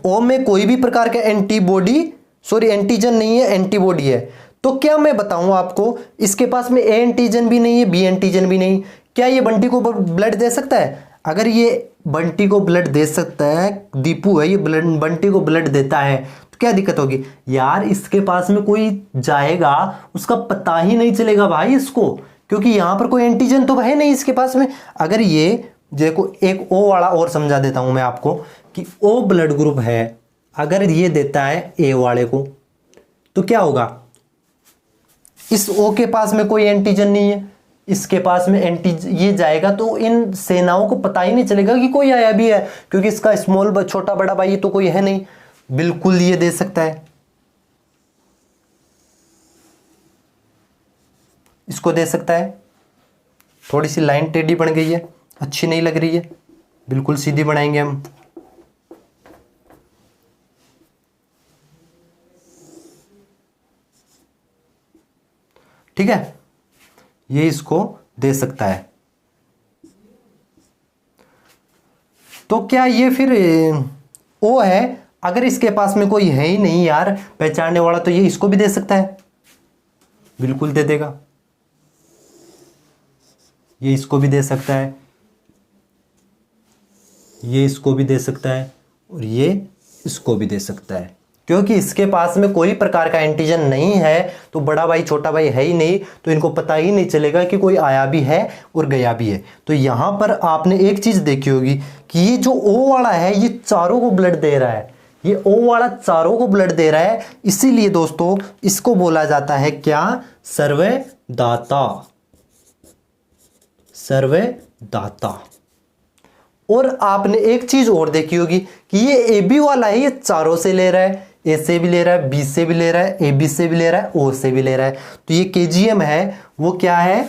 ओ में कोई भी प्रकार का एंटीजन नहीं है, एंटीबॉडी है। तो क्या मैं बताऊं आपको, इसके पास में ए एंटीजन भी नहीं है, बी एंटीजन भी नहीं। क्या ये बंटी को ब्लड दे सकता है? अगर ये बंटी को ब्लड दे सकता है, दीपू है, ये बंटी को ब्लड देता है, तो क्या दिक्कत होगी यार? इसके पास में कोई जाएगा उसका पता ही नहीं चलेगा भाई इसको, क्योंकि यहां पर कोई एंटीजन तो है नहीं इसके पास में। अगर ये देखो एक ओ वाला और समझा देता हूं मैं आपको कि ओ ब्लड ग्रुप है, अगर ये देता है ए वाले को तो क्या होगा, इस ओ के पास में कोई एंटीजन नहीं है, इसके पास में एंटीजन, ये जाएगा तो इन सेनाओं को पता ही नहीं चलेगा कि कोई आया भी है, क्योंकि इसका स्मॉल छोटा बड़ा भाई तो कोई है नहीं। बिल्कुल ये दे सकता है, इसको दे सकता है। थोड़ी सी लाइन टेढ़ी बन गई है, अच्छी नहीं लग रही है, बिल्कुल सीधी बनाएंगे हम। ठीक है, ये इसको दे सकता है। तो क्या ये फिर ओ है, अगर इसके पास में कोई है ही नहीं यार पहचानने वाला, तो ये इसको भी दे सकता है, बिल्कुल दे देगा। ये इसको भी दे सकता है, ये इसको भी दे सकता है, और ये इसको भी दे सकता है। क्योंकि इसके पास में कोई प्रकार का एंटीजन नहीं है, तो बड़ा भाई छोटा भाई है ही नहीं, तो इनको पता ही नहीं चलेगा कि कोई आया भी है और गया भी है। तो यहां पर आपने एक चीज देखी होगी कि ये जो ओ वाला है ये चारों को ब्लड दे रहा है, ये ओ वाला चारों को ब्लड दे रहा है, इसीलिए दोस्तों इसको बोला जाता है क्या, सर्वदाता, सर्वदाता। और आपने एक चीज और देखी होगी कि ये ए बी वाला है, ये चारों से ले रहा है, ए से भी ले रहा है, बी से भी ले रहा है, ए बी से भी ले रहा है, ओ से भी ले रहा है। तो ये केजीएम है वो क्या है,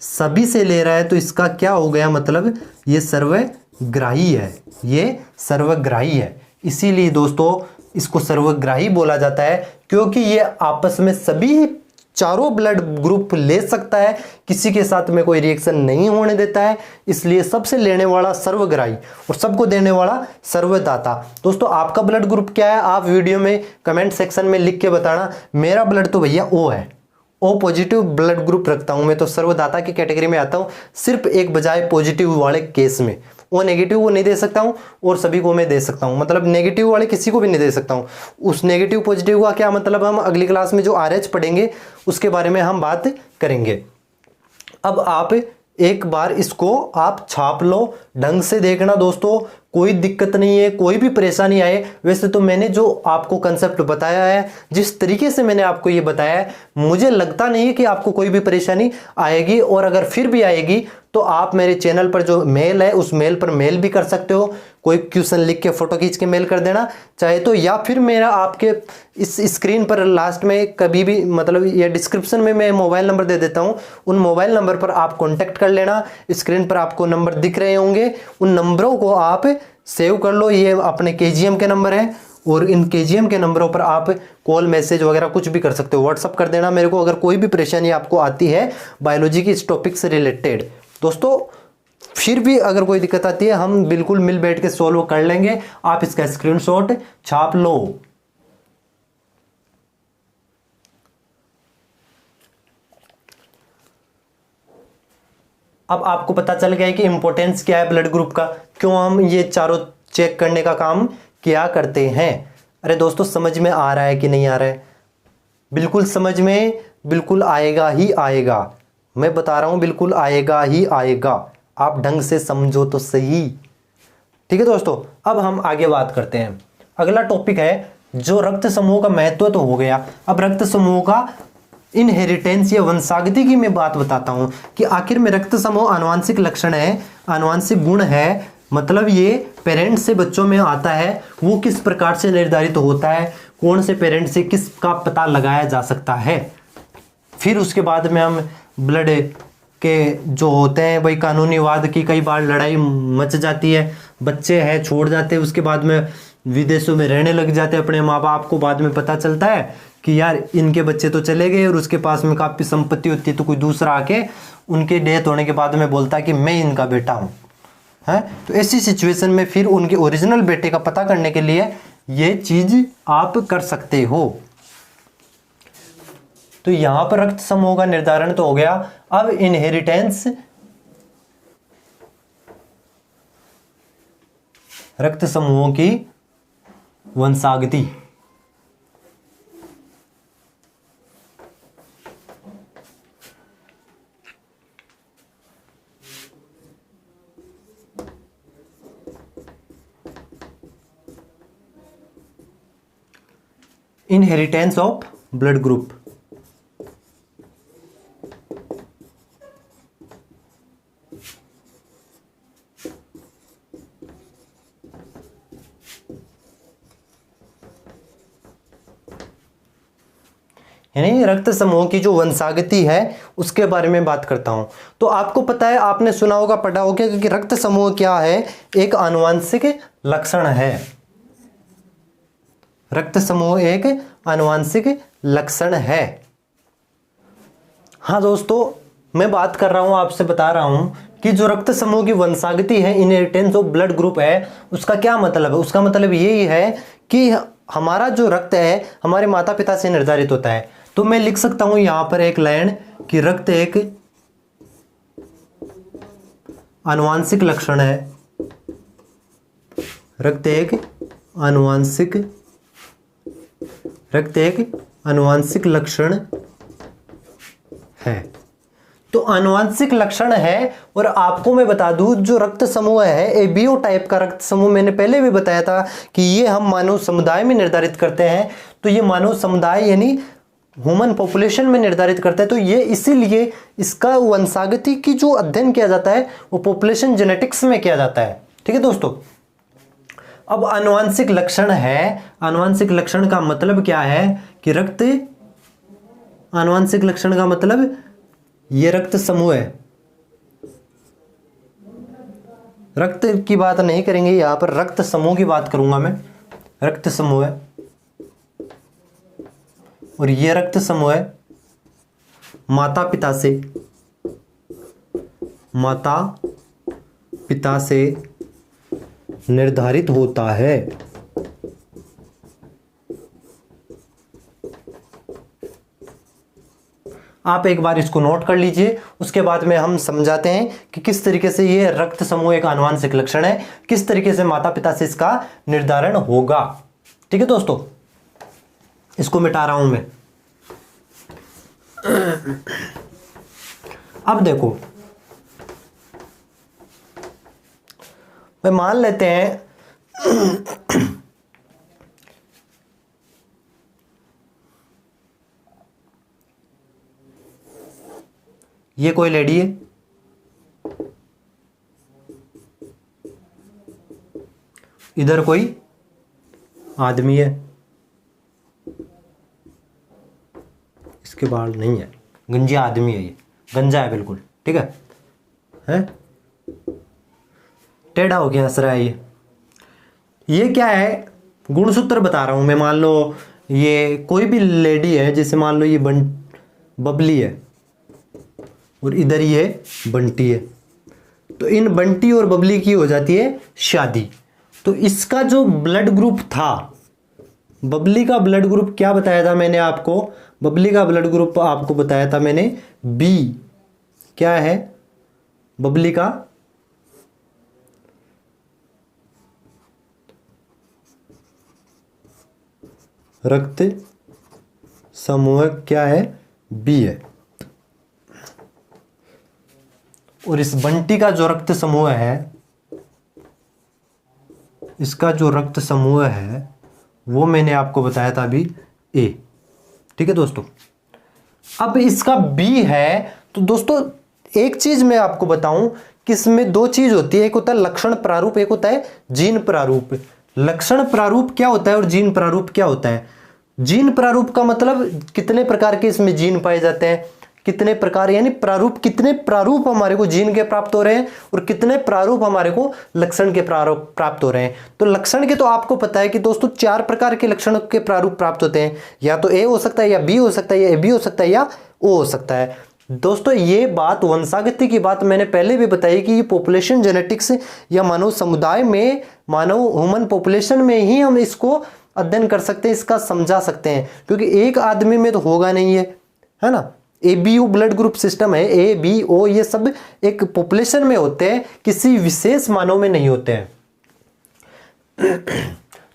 सभी से ले रहा है। तो इसका क्या हो गया, मतलब ये सर्वग्राही है, ये सर्वग्राही है। इसीलिए दोस्तों इसको सर्वग्राही बोला जाता है, क्योंकि ये आपस में सभी चारों ब्लड ग्रुप ले सकता है, किसी के साथ में कोई रिएक्शन नहीं होने देता है, इसलिए सबसे लेने वाला सर्वग्राही और सबको देने वाला सर्वदाता। दोस्तों आपका ब्लड ग्रुप क्या है, आप वीडियो में कमेंट सेक्शन में लिख के बताना। मेरा ब्लड तो भैया ओ है, ओ पॉजिटिव ब्लड ग्रुप रखता हूं मैं, तो सर्वदाता की कैटेगरी में आता हूं, सिर्फ एक बजाय पॉजिटिव वाले केस में। वो नेगेटिव को नहीं दे सकता हूं और सभी को मैं दे सकता हूं, मतलब नेगेटिव वाले किसी को भी नहीं दे सकता हूं। उस नेगेटिव पॉजिटिव का क्या मतलब, हम अगली क्लास में जो आरएच पढ़ेंगे उसके बारे में हम बात करेंगे। अब आप एक बार इसको आप छाप लो, ढंग से देखना दोस्तों, कोई दिक्कत नहीं है, कोई भी परेशानी आए। वैसे तो मैंने जो आपको कंसेप्ट बताया है, जिस तरीके से मैंने आपको ये बताया है, मुझे लगता नहीं है कि आपको कोई भी परेशानी आएगी। और अगर फिर भी आएगी तो आप मेरे चैनल पर जो मेल है उस मेल पर मेल भी कर सकते हो, कोई क्वेश्चन लिख के फोटो खींच के मेल कर देना चाहे तो, या फिर मेरा आपके इस स्क्रीन पर लास्ट में कभी भी, मतलब ये डिस्क्रिप्शन में मैं मोबाइल नंबर दे देता हूं, उन मोबाइल नंबर पर आप कांटेक्ट कर लेना। स्क्रीन पर आपको नंबर दिख रहे होंगे, उन नंबरों को आप सेव कर लो, ये अपने केजीएम के नंबर हैं, और इन केजीएम के नंबरों पर आप कॉल मैसेज वगैरह कुछ भी कर सकते हो, व्हाट्सअप कर देना मेरे को अगर कोई भी परेशानी आपको आती है बायोलॉजी की इस टॉपिक से रिलेटेड। दोस्तों फिर भी अगर कोई दिक्कत आती है हम बिल्कुल मिल बैठ के सॉल्व कर लेंगे, आप इसका स्क्रीनशॉट छाप लो। अब आपको पता चल गया है कि इंपॉर्टेंस क्या है ब्लड ग्रुप का, क्यों हम ये चारों चेक करने का काम क्या करते हैं। अरे दोस्तों समझ में आ रहा है कि नहीं आ रहा है, बिल्कुल समझ में बिल्कुल आएगा ही आएगा, मैं बता रहा हूं बिल्कुल आएगा ही आएगा, आप ढंग से समझो तो सही। ठीक है दोस्तों, अब हम आगे बात करते हैं। अगला टॉपिक है जो रक्त समूह का महत्व तो हो गया, अब रक्त समूह का इनहेरिटेंस या वंशागति की मैं बात बताता हूं कि आखिर में रक्त समूह आनुवांशिक लक्षण है, आनुवांशिक गुण है, मतलब ये पेरेंट से बच्चों में आता है, वो किस प्रकार से निर्धारित होता है, कौन से पेरेंट से किसका पता लगाया जा सकता है। फिर उसके बाद में हम ब्लड के जो होते हैं भाई, कानूनीवाद की कई बार लड़ाई मच जाती है, बच्चे हैं छोड़ जाते हैं, उसके बाद में विदेशों में रहने लग जाते हैं, अपने माँ बाप को बाद में पता चलता है कि यार इनके बच्चे तो चले गए, और उसके पास में काफ़ी संपत्ति होती है, तो कोई दूसरा आके उनके डेथ होने के बाद में बोलता है कि मैं इनका बेटा हूँ, है। तो ऐसी सिचुएशन में फिर उनके ओरिजिनल बेटे का पता करने के लिए ये चीज़ आप कर सकते हो। तो यहां पर रक्त समूह का निर्धारण तो हो गया, अब इनहेरिटेंस, रक्त समूहों की वंशागति। Inheritance of blood group. यानी रक्त समूह की जो वंशागति है उसके बारे में बात करता हूं। तो आपको पता है, आपने सुना होगा, पढ़ा होगा कि रक्त समूह क्या है, एक आनुवंशिक लक्षण है। रक्त समूह एक आनुवंशिक लक्षण है। हाँ दोस्तों, मैं बात कर रहा हूं, आपसे बता रहा हूं कि जो रक्त समूह की वंशागति है, इनहेरिटेंस ऑफ ब्लड ग्रुप है, उसका क्या मतलब है। उसका मतलब यही है कि हमारा जो रक्त है हमारे माता पिता से निर्धारित होता है। तो मैं लिख सकता हूं यहां पर एक लाइन कि रक्त एक आनुवंशिक लक्षण है। रक्त एक आनुवंशिक लक्षण है। तो आनुवंशिक लक्षण है। और आपको मैं बता दूं, जो रक्त समूह है एबीओ टाइप का रक्त समूह, मैंने पहले भी बताया था कि ये हम मानव समुदाय में निर्धारित करते हैं। तो ये मानव समुदाय यानी ह्यूमन पॉपुलेशन में निर्धारित करता है। तो ये इसीलिए इसका वंशागति की जो अध्ययन किया जाता है वो पॉपुलेशन जेनेटिक्स में किया जाता है। ठीक है दोस्तों। अब आनुवंशिक लक्षण है, आनुवंशिक लक्षण का मतलब क्या है कि रक्त, आनुवंशिक लक्षण का मतलब ये रक्त समूह है। रक्त की बात नहीं करेंगे, यहां पर रक्त समूह की बात करूंगा मैं। रक्त समूह है और ये रक्त समूह है माता पिता से निर्धारित होता है। आप एक बार इसको नोट कर लीजिए, उसके बाद में हम समझाते हैं कि किस तरीके से ये रक्त समूह एक आनुवंशिक लक्षण है, किस तरीके से माता पिता से इसका निर्धारण होगा। ठीक है दोस्तों, इसको मिटा रहा हूं मैं। अब देखो, मैं मान लेते हैं ये कोई लेडी है, इधर कोई आदमी है, इसके बाल नहीं है, गंजा आदमी है, ये गंजा है बिल्कुल। ठीक है, टेढ़ा हो गया हंस रहा है ये क्या है, गुणसूत्र बता रहा हूं मैं। मान लो ये कोई भी लेडी है, जैसे मान लो ये बबली है और इधर ये बंटी है। तो इन बंटी और बबली की हो जाती है शादी। तो इसका जो ब्लड ग्रुप था, बबली का ब्लड ग्रुप क्या बताया था मैंने आपको, बबली का ब्लड ग्रुप आपको बताया था मैंने बी। क्या है बबली का, रक्त समूह क्या है, बी है। और इस बंटी का जो रक्त समूह है, इसका जो रक्त समूह है वो मैंने आपको बताया था अभी ए। ठीक है दोस्तों, अब इसका बी है। तो दोस्तों एक चीज मैं आपको बताऊं कि इसमें दो चीज होती है, एक होता है लक्षण प्रारूप, एक होता है जीन प्रारूप। लक्षण प्रारूप क्या होता है और जीन प्रारूप क्या होता है। जीन प्रारूप का मतलब कितने प्रकार के इसमें जीन पाए जाते हैं, कितने प्रकार यानी प्रारूप, कितने प्रारूप हमारे को जीन के प्राप्त हो रहे हैं और कितने प्रारूप हमारे को लक्षण के प्रारूप प्राप्त हो रहे हैं। तो लक्षण के तो आपको पता है कि दोस्तों 4 प्रकार के लक्षण के प्रारूप प्राप्त होते हैं, या तो ए हो सकता है, या बी हो सकता है, या ए बी हो सकता है, या ओ हो सकता है। दोस्तों ये बात वंशागति की बात मैंने पहले भी बताई कि ये पॉपुलेशन जेनेटिक्स या मानव समुदाय में, मानव ह्यूमन पॉपुलेशन में ही हम इसको अध्ययन कर सकते हैं, इसका समझा सकते हैं, क्योंकि एक आदमी में तो होगा नहीं है ना। एबीओ ब्लड ग्रुप सिस्टम है, ए बी ओ, ये सब एक पॉपुलेशन में होते हैं, किसी विशेष मानव में नहीं होते हैं।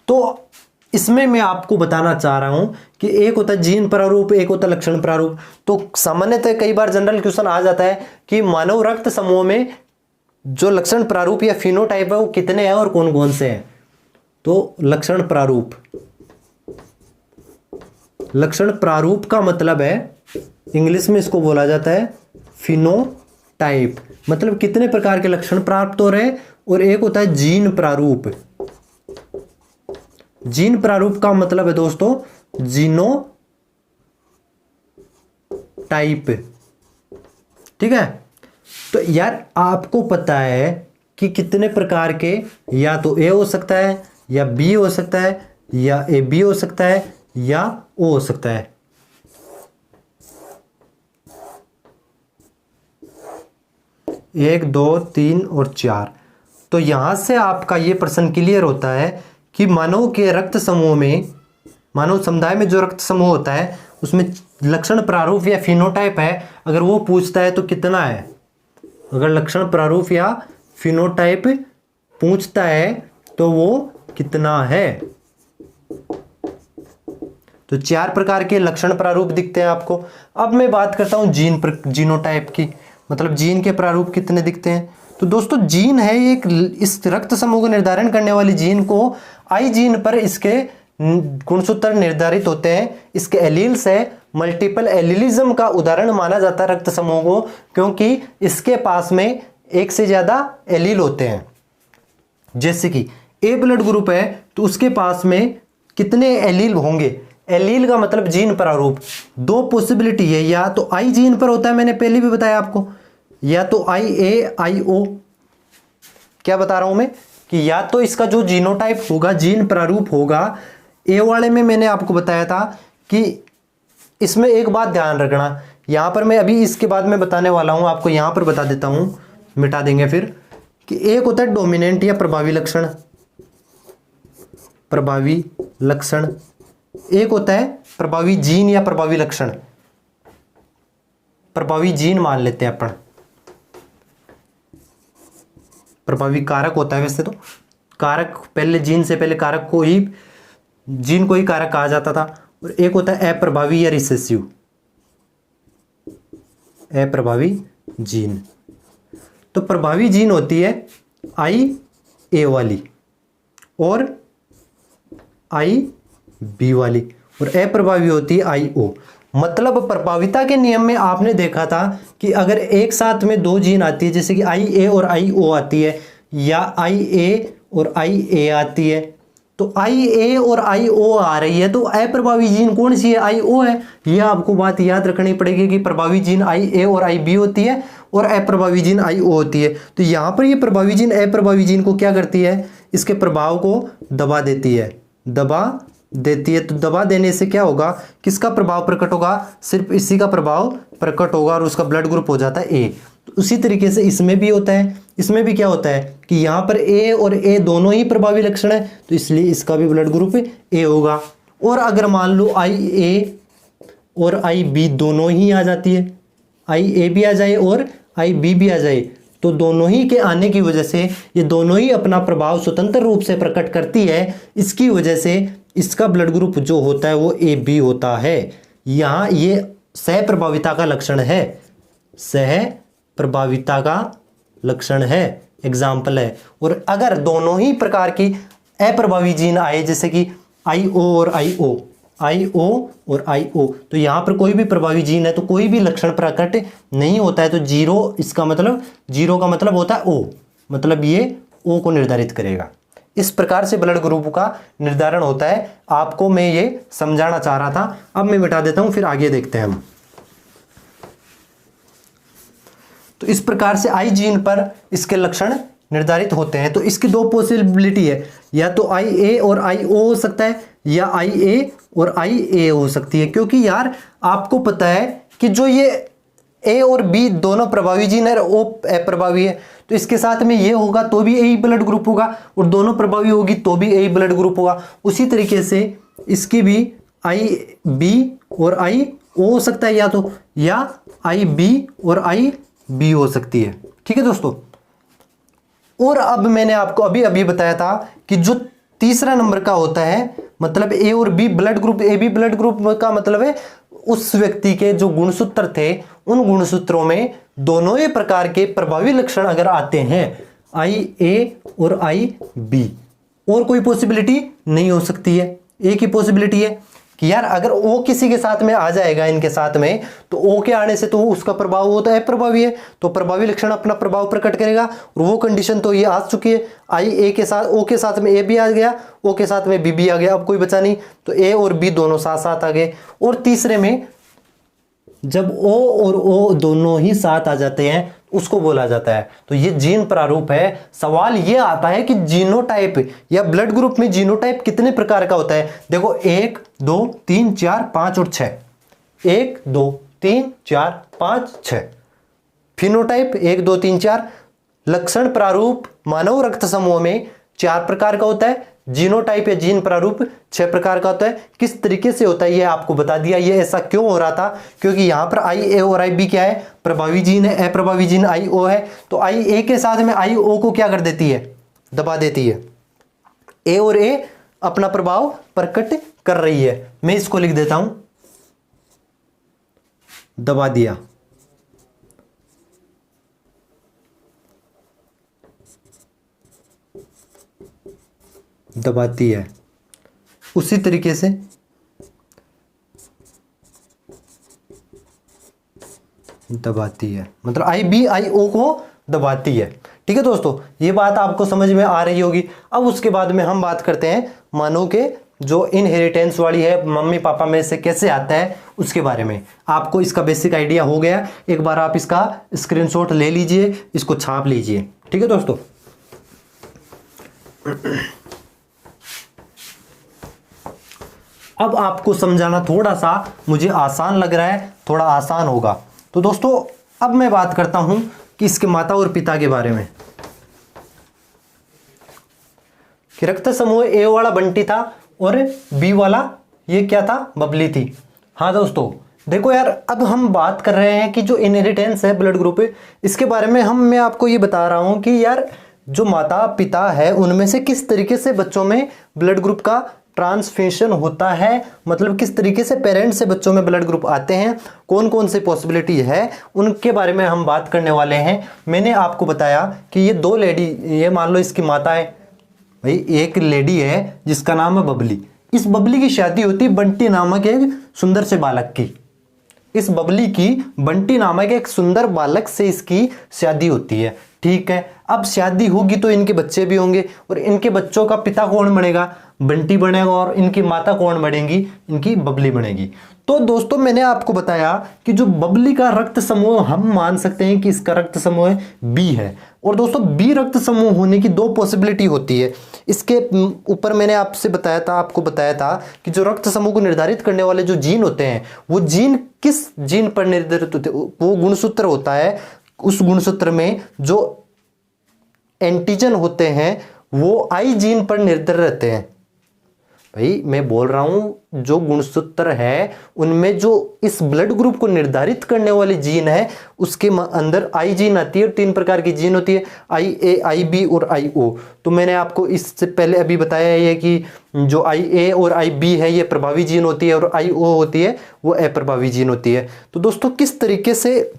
तो इसमें मैं आपको बताना चाह रहा हूं कि एक होता है जीन प्रारूप, एक होता है लक्षण प्रारूप। तो सामान्यतः कई बार जनरल क्वेश्चन आ जाता है कि मानव रक्त समूह में जो लक्षण प्रारूप या फिनोटाइप है वो कितने हैं और कौन कौन से हैं। तो लक्षण प्रारूप, लक्षण प्रारूप का मतलब है, इंग्लिश में इसको बोला जाता है फिनोटाइप। मतलब कितने प्रकार के लक्षण प्राप्त हो रहे हैं। और एक होता है जीन प्रारूप। जीन प्रारूप का मतलब है दोस्तों जीनोटाइप। ठीक है। तो यार आपको पता है कि कितने प्रकार के, या तो ए हो सकता है, या बी हो सकता है, या ए बी हो सकता है, या ओ हो सकता है। 1 2 3 और 4। तो यहां से आपका ये प्रश्न क्लियर होता है कि मानव के रक्त समूह में, मानव समुदाय में जो रक्त समूह होता है उसमें लक्षण प्रारूप या फिनोटाइप है, अगर वो पूछता है तो कितना है। अगर लक्षण प्रारूप या फिनोटाइप पूछता है तो वो कितना है। तो 4 प्रकार के लक्षण प्रारूप दिखते हैं आपको। अब मैं बात करता हूं जीनोटाइप की, मतलब जीन के प्रारूप कितने दिखते हैं। तो दोस्तों जीन है एक इस रक्त समूह को निर्धारण करने वाली जीन को आई जीन पर इसके गुणसूत्र निर्धारित होते हैं। इसके एलील्स है। मल्टीपल एलिलिज्म का उदाहरण माना जाता है रक्त समूह को, क्योंकि इसके पास में एक से ज्यादा एलील होते हैं। जैसे कि ए ब्लड ग्रुप है तो उसके पास में कितने एलील होंगे। एलील का मतलब जीन प्रारूप। 2 पॉसिबिलिटी है, या तो आई जीन पर होता है, मैंने पहले भी बताया आपको, या तो आई ए आई ओ। क्या बता रहा हूं मैं कि या तो इसका जो जीनोटाइप होगा, जीन प्रारूप होगा, ए वाले में मैंने आपको बताया था कि इसमें एक बात ध्यान रखना, यहां पर मैं अभी इसके बाद में बताने वाला हूं, आपको यहां पर बता देता हूं, मिटा देंगे फिर, कि एक होता है डोमिनेंट या प्रभावी लक्षण, प्रभावी लक्षण। एक होता है प्रभावी जीन या प्रभावी लक्षण, प्रभावी जीन मान लेते हैं अपन। प्रभावी कारक होता है वैसे तो, कारक पहले जीन से पहले कारक को ही, जीन को ही कारक कहा जाता था। और एक होता है अप्रभावी या रिसेसिव, अप्रभावी जीन। तो प्रभावी जीन होती है आई ए वाली और आई बी वाली, और अप्रभावी होती है आई ओ। मतलब प्रभाविता के नियम में आपने देखा था कि अगर एक साथ में 2 जीन आती है, जैसे कि आई ए और आई ओ आती है, या आई ए और आई ए आती है, तो आई ए और आई ओ आ रही है तो अप्रभावी जीन कौन सी है, आई ओ है। यह आपको बात याद रखनी पड़ेगी कि प्रभावी जीन आई ए और आई बी होती है और अप्रभावी जीन आई ओ होती है। तो यहां पर ये प्रभावी जीन अप्रभावी जीन को क्या करती है, इसके प्रभाव को दबा देती है, दबा देती है। तो दबा देने से क्या होगा, किसका प्रभाव प्रकट होगा, सिर्फ इसी का प्रभाव प्रकट होगा और उसका ब्लड ग्रुप हो जाता है ए। तो उसी तरीके से इसमें भी होता है। इसमें भी क्या होता है कि यहां पर ए और ए दोनों ही प्रभावी लक्षण है, तो इसलिए इसका भी ब्लड ग्रुप ए होगा। और अगर मान लो आई ए और आई बी दोनों ही आ जाती है, आई ए भी आ जाए और आई बी भी आ जाए, तो दोनों ही के आने की वजह से ये दोनों ही अपना प्रभाव स्वतंत्र रूप से प्रकट करती है। इसकी वजह से इसका ब्लड ग्रुप जो होता है वो ए बी होता है। यहाँ ये सह प्रभाविता का लक्षण है, सह प्रभाविता का लक्षण है, एग्जाम्पल है। और अगर दोनों ही प्रकार की अप्रभावी जीन आए, जैसे कि आई ओ और आई ओ, आई ओ और आई ओ, तो यहां पर कोई भी प्रभावी जीन है तो कोई भी लक्षण प्रकट नहीं होता है। तो जीरो, इसका मतलब जीरो का मतलब होता है ओ, मतलब ये ओ को निर्धारित करेगा। इस प्रकार से ब्लड ग्रुप का निर्धारण होता है। आपको मैं ये समझाना चाह रहा था। अब मैं मिटा देता हूं, फिर आगे देखते हैं हम। तो इस प्रकार से आई जीन पर इसके लक्षण निर्धारित होते हैं। तो इसकी 2 पॉसिबिलिटी है, या तो आई ए और आई ओ हो सकता है, या आई ए और आई ए हो सकती है। क्योंकि यार आपको पता है कि जो ये ए और बी दोनों प्रभावी जीन है, ओ अप्रभावी है, तो इसके साथ में ये होगा तो भी ए ब्लड ग्रुप होगा, और दोनों प्रभावी होगी तो भी ए ब्लड ग्रुप होगा। उसी तरीके से इसकी भी आई बी और आई ओ हो सकता है, या तो या आई बी और आई बी हो सकती है। ठीक है दोस्तों। और अब मैंने आपको अभी अभी बताया था कि जो तीसरा नंबर का होता है, मतलब ए और B blood group, A B blood group का मतलब है उस व्यक्ति के जो गुणसूत्र थे, उन गुणसूत्रों में दोनों ही प्रकार के प्रभावी लक्षण अगर आते हैं, आई ए और आई बी, और कोई पॉसिबिलिटी नहीं हो सकती है, एक ही पॉसिबिलिटी है कि यार अगर ओ किसी के साथ में आ जाएगा इनके साथ में, तो ओ के आने से तो उसका प्रभाव वो तो अप्रभावी है, तो प्रभावी लक्षण अपना प्रभाव प्रकट करेगा। और वो कंडीशन तो ये आ चुकी है, आई ए के साथ, ओ के साथ में ए भी आ गया, ओ के साथ में बी भी आ गया, अब कोई बचा नहीं, तो ए और बी दोनों साथ साथ आ गए। और तीसरे में जब ओ और ओ दोनों ही साथ आ जाते हैं उसको बोला जाता है, तो ये जीन प्रारूप है। सवाल ये आता है कि जीनोटाइप या ब्लड ग्रुप में जीनोटाइप कितने प्रकार का होता है। देखो 1 2 3 4 5 और 6, 1 2 3 4 5 6। फिनोटाइप 1 2 3 4। लक्षण प्रारूप मानव रक्त समूह में 4 प्रकार का होता है। जीनोटाइप या जीन प्रारूप 6 प्रकार का होता है। किस तरीके से होता है ये आपको बता दिया। ये ऐसा क्यों हो रहा था, क्योंकि यहां पर आई ए और आई बी क्या है, प्रभावी जीन है, अप्रभावी जीन आई ओ है। तो आई ए के साथ में आई ओ को क्या कर देती है, दबा देती है। ए और ए अपना प्रभाव प्रकट कर रही है। मैं इसको लिख देता हूं, दबा दिया। दबाती है। उसी तरीके से दबाती है, मतलब आई बी आई ओ को दबाती है। ठीक है दोस्तों, ये बात आपको समझ में आ रही होगी। अब उसके बाद में हम बात करते हैं मानव के जो इनहेरिटेंस वाली है, मम्मी पापा में से कैसे आता है उसके बारे में। आपको इसका बेसिक आइडिया हो गया। एक बार आप इसका स्क्रीनशॉट ले लीजिए, इसको छाप लीजिए। ठीक है दोस्तों, अब आपको समझाना थोड़ा सा मुझे आसान लग रहा है, थोड़ा आसान होगा। तो दोस्तों अब मैं बात करता हूं कि इसके माता और पिता के बारे में। कि रक्त समूह ए वाला बंटी था और बी वाला ये क्या था, बबली थी। हाँ दोस्तों देखो यार, अब हम बात कर रहे हैं कि जो इनहेरिटेंस है ब्लड ग्रुप, इसके बारे में मैं आपको ये बता रहा हूं कि यार जो माता पिता है उनमें से किस तरीके से बच्चों में ब्लड ग्रुप का ट्रांसफ्यूजन होता है, मतलब किस तरीके से पेरेंट्स से बच्चों में ब्लड ग्रुप आते हैं, कौन कौन से पॉसिबिलिटी है, उनके बारे में हम बात करने वाले हैं। मैंने आपको बताया कि ये 2 लेडी, ये मान लो इसकी माता है भाई, एक लेडी है जिसका नाम है बबली। इस बबली की शादी होती है बंटी नामक एक सुंदर से बालक की। इस बबली की बंटी नामक एक सुंदर बालक से इसकी शादी होती है। ठीक है, अब शादी होगी तो इनके बच्चे भी होंगे, और इनके बच्चों का पिता कौन बनेगा, बंटी बनेगा, और इनकी माता कौन बनेगी, इनकी बबली बनेगी। तो दोस्तों मैंने आपको बताया कि जो बबली का रक्त समूह हम मान सकते हैं कि इसका रक्त समूह बी है। और दोस्तों बी रक्त समूह होने की 2 पॉसिबिलिटी होती है। इसके ऊपर मैंने आपको बताया था कि जो रक्त समूह को निर्धारित करने वाले जो जीन होते हैं, वो जीन किस जीन पर निर्धारित होते हैं, वो गुणसूत्र होता है। उस गुणसूत्र में जो एंटीजन होते हैं वो आई जीन पर निर्भर रहते हैं। भाई मैं बोल रहा हूं जो गुणसूत्र है उनमें जो इस ब्लड ग्रुप को निर्धारित करने वाली जीन है उसके अंदर आई जीन आती है, और 3 प्रकार की जीन होती है, आई ए, आई बी और आई ओ। तो मैंने आपको इससे पहले अभी बताया है कि जो आई ए और आई बी है ये प्रभावी जीन होती है, और आई ओ होती है वो अप्रभावी जीन होती है। तो दोस्तों किस तरीके से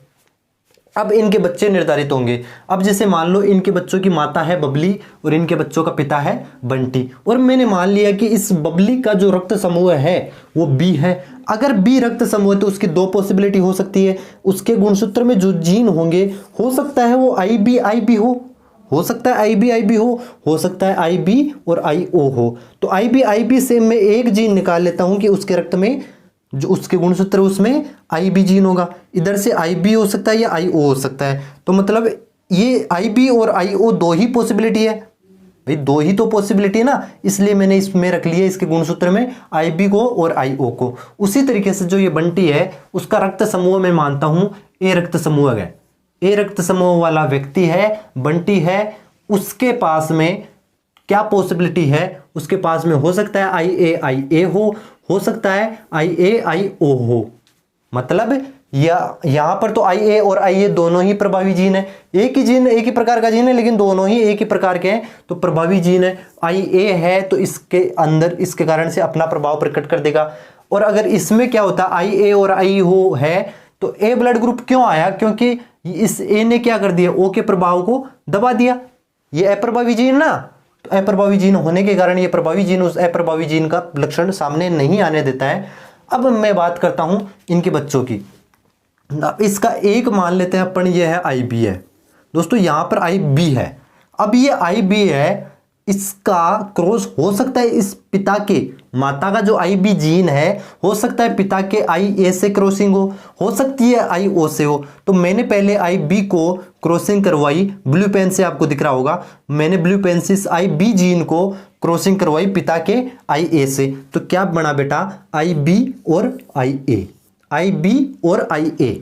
अब इनके बच्चे निर्धारित होंगे। अब जैसे मान लो इनके बच्चों की माता है बबली और इनके बच्चों का पिता है बंटी, और मैंने मान लिया कि इस बबली का जो रक्त समूह है वो बी है। अगर बी रक्त समूह है तो उसकी 2 पॉसिबिलिटी हो सकती है। उसके गुणसूत्र में जो जीन होंगे, हो सकता है वो आई बी हो सकता है आई बी हो सकता है आई बी और आई ओ हो। तो आई बी से मैं एक जीन निकाल लेता हूं कि उसके रक्त में जो उसके गुणसूत्र उसमें आई बी जीन होगा। इधर से आई बी हो सकता है या आई ओ हो सकता है। तो मतलब ये आई बी और आई ओ 2 ही पॉसिबिलिटी है भाई, 2 ही तो पॉसिबिलिटी है ना, इसलिए मैंने इसमें रख लिया इसके गुणसूत्र में आई बी को और आई ओ को। उसी तरीके से जो ये बंटी है उसका रक्त समूह मैं मानता हूं ए रक्त समूह है। ए रक्त समूह वाला व्यक्ति है, बंटी है, उसके पास में क्या पॉसिबिलिटी है, उसके पास में हो सकता है आई ए हो सकता है आई ए आई ओ हो। मतलब यहां पर तो आई ए और आई ए दोनों ही प्रभावी जीन है, एक ही प्रकार का जीन है, लेकिन दोनों ही एक ही प्रकार के हैं, तो प्रभावी जीन है। आई ए है तो इसके अंदर इसके कारण से अपना प्रभाव प्रकट कर देगा। और अगर इसमें क्या होता आई ए और आई हो है तो ए ब्लड ग्रुप क्यों आया, क्योंकि इस ए ने क्या कर दिया, ओ के प्रभाव को दबा दिया। ये अप्रभावी जीन ना, तो अप्रभावी जीन होने के कारण ये प्रभावी जीन उस अप्रभावी जीन का लक्षण सामने नहीं आने देता है। अब मैं बात करता हूं इनके बच्चों की। इसका एक मान लेते हैं अपन, ये है IB है दोस्तों, यहां पर IB है। अब ये IB है, इसका क्रॉस हो सकता है इस पिता के, माता का जो IB जीन है हो सकता है पिता के IA से क्रॉसिंग हो सकती है IO से हो। तो मैंने पहले IB को क्रॉसिंग करवाई, ब्लू पेन से आपको दिख रहा होगा, मैंने ब्लू पेन से इस IB जीन को क्रॉसिंग करवाई पिता के IA से। तो क्या बना बेटा, IB और IA, IB और IA,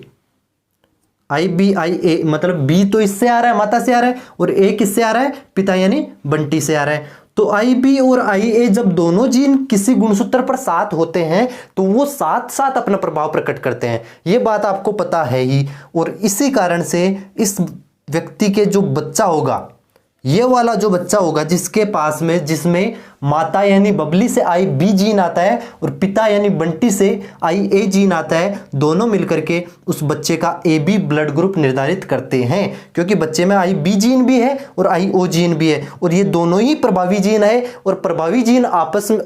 IA मतलब B तो इससे आ रहा है, माता से आ रहा है, और A किससे आ रहा है, पिता यानी बंटी से आ रहा है। तो IB और IA जब दोनों जीन किसी गुणसूत्र पर साथ होते हैं तो वो साथ साथ अपना प्रभाव प्रकट करते हैं, ये बात आपको पता है ही। और इसी कारण से इस व्यक्ति के जो बच्चा होगा, ये वाला जो बच्चा होगा जिसके पास में, जिसमें माता यानी बबली से IB जीन आता है और पिता यानी बंटी से IA जीन आता है, दोनों मिलकर के उस बच्चे का AB ब्लड ग्रुप निर्धारित करते हैं, क्योंकि बच्चे में IB जीन भी है और IO जीन भी है, और ये दोनों ही प्रभावी जीन है। और प्रभावी जीन आपस में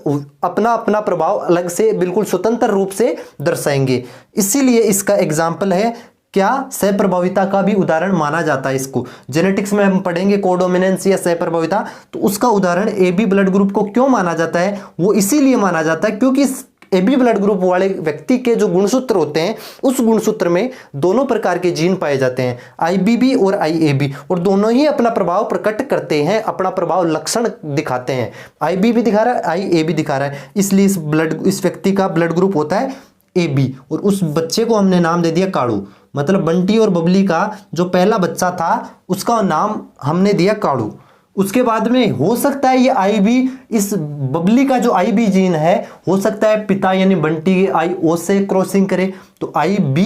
अपना अपना प्रभाव अलग से बिल्कुल स्वतंत्र रूप से दर्शाएंगे। इसीलिए इसका एग्जाम्पल है क्या, सहप्रभाविता का भी उदाहरण माना जाता है इसको। जेनेटिक्स में हम पढ़ेंगे कोडोमिनेंस या सहप्रभाविता, तो उसका उदाहरण AB ब्लड ग्रुप को क्यों माना जाता है, वो इसीलिए माना जाता है क्योंकि इस AB ब्लड ग्रुप वाले व्यक्ति के जो गुणसूत्र होते हैं उस गुणसूत्र में दोनों प्रकार के जीन पाए जाते हैं, IBB और IAB, और दोनों ही अपना प्रभाव प्रकट करते हैं, अपना प्रभाव लक्षण दिखाते हैं। IBB दिखा रहा है, IAB दिखा रहा है, इसलिए इस व्यक्ति का ब्लड ग्रुप होता है AB। और उस बच्चे को हमने नाम दे दिया काड़ू, मतलब बंटी और बबली का जो पहला बच्चा था उसका नाम हमने दिया काड़ू। उसके बाद में हो सकता है ये IB, इस बबली का जो IB जीन है हो सकता है पिता यानी बंटी के IO से क्रॉसिंग करे। तो IB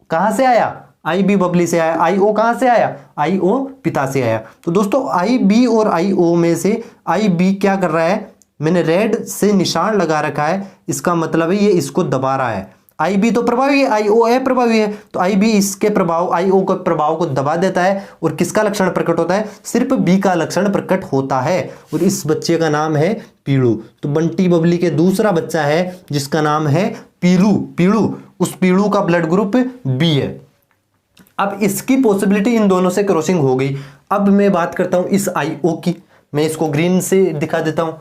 कहां से आया, IB बबली से आया, IO कहां से आया, IO पिता से आया। तो दोस्तों IB और IO में से IB क्या कर रहा है, मैंने रेड से निशान लगा रखा है, इसका मतलब है ये इसको दबा रहा है। IB तो प्रभावी है, IO अप्रभावी है, तो IB इसके प्रभाव IO के प्रभाव को दबा देता है। और किसका लक्षण प्रकट होता है, सिर्फ B का लक्षण प्रकट होता है, और इस बच्चे का नाम है पीड़ू। तो बंटी बबली के दूसरा बच्चा है जिसका नाम है पीड़ू। पीड़ू, उस पीड़ू का ब्लड ग्रुप B है। अब इसकी पॉसिबिलिटी इन दोनों से क्रॉसिंग हो गई। अब मैं बात करता हूं इस IO की, मैं इसको ग्रीन से दिखा देता हूं।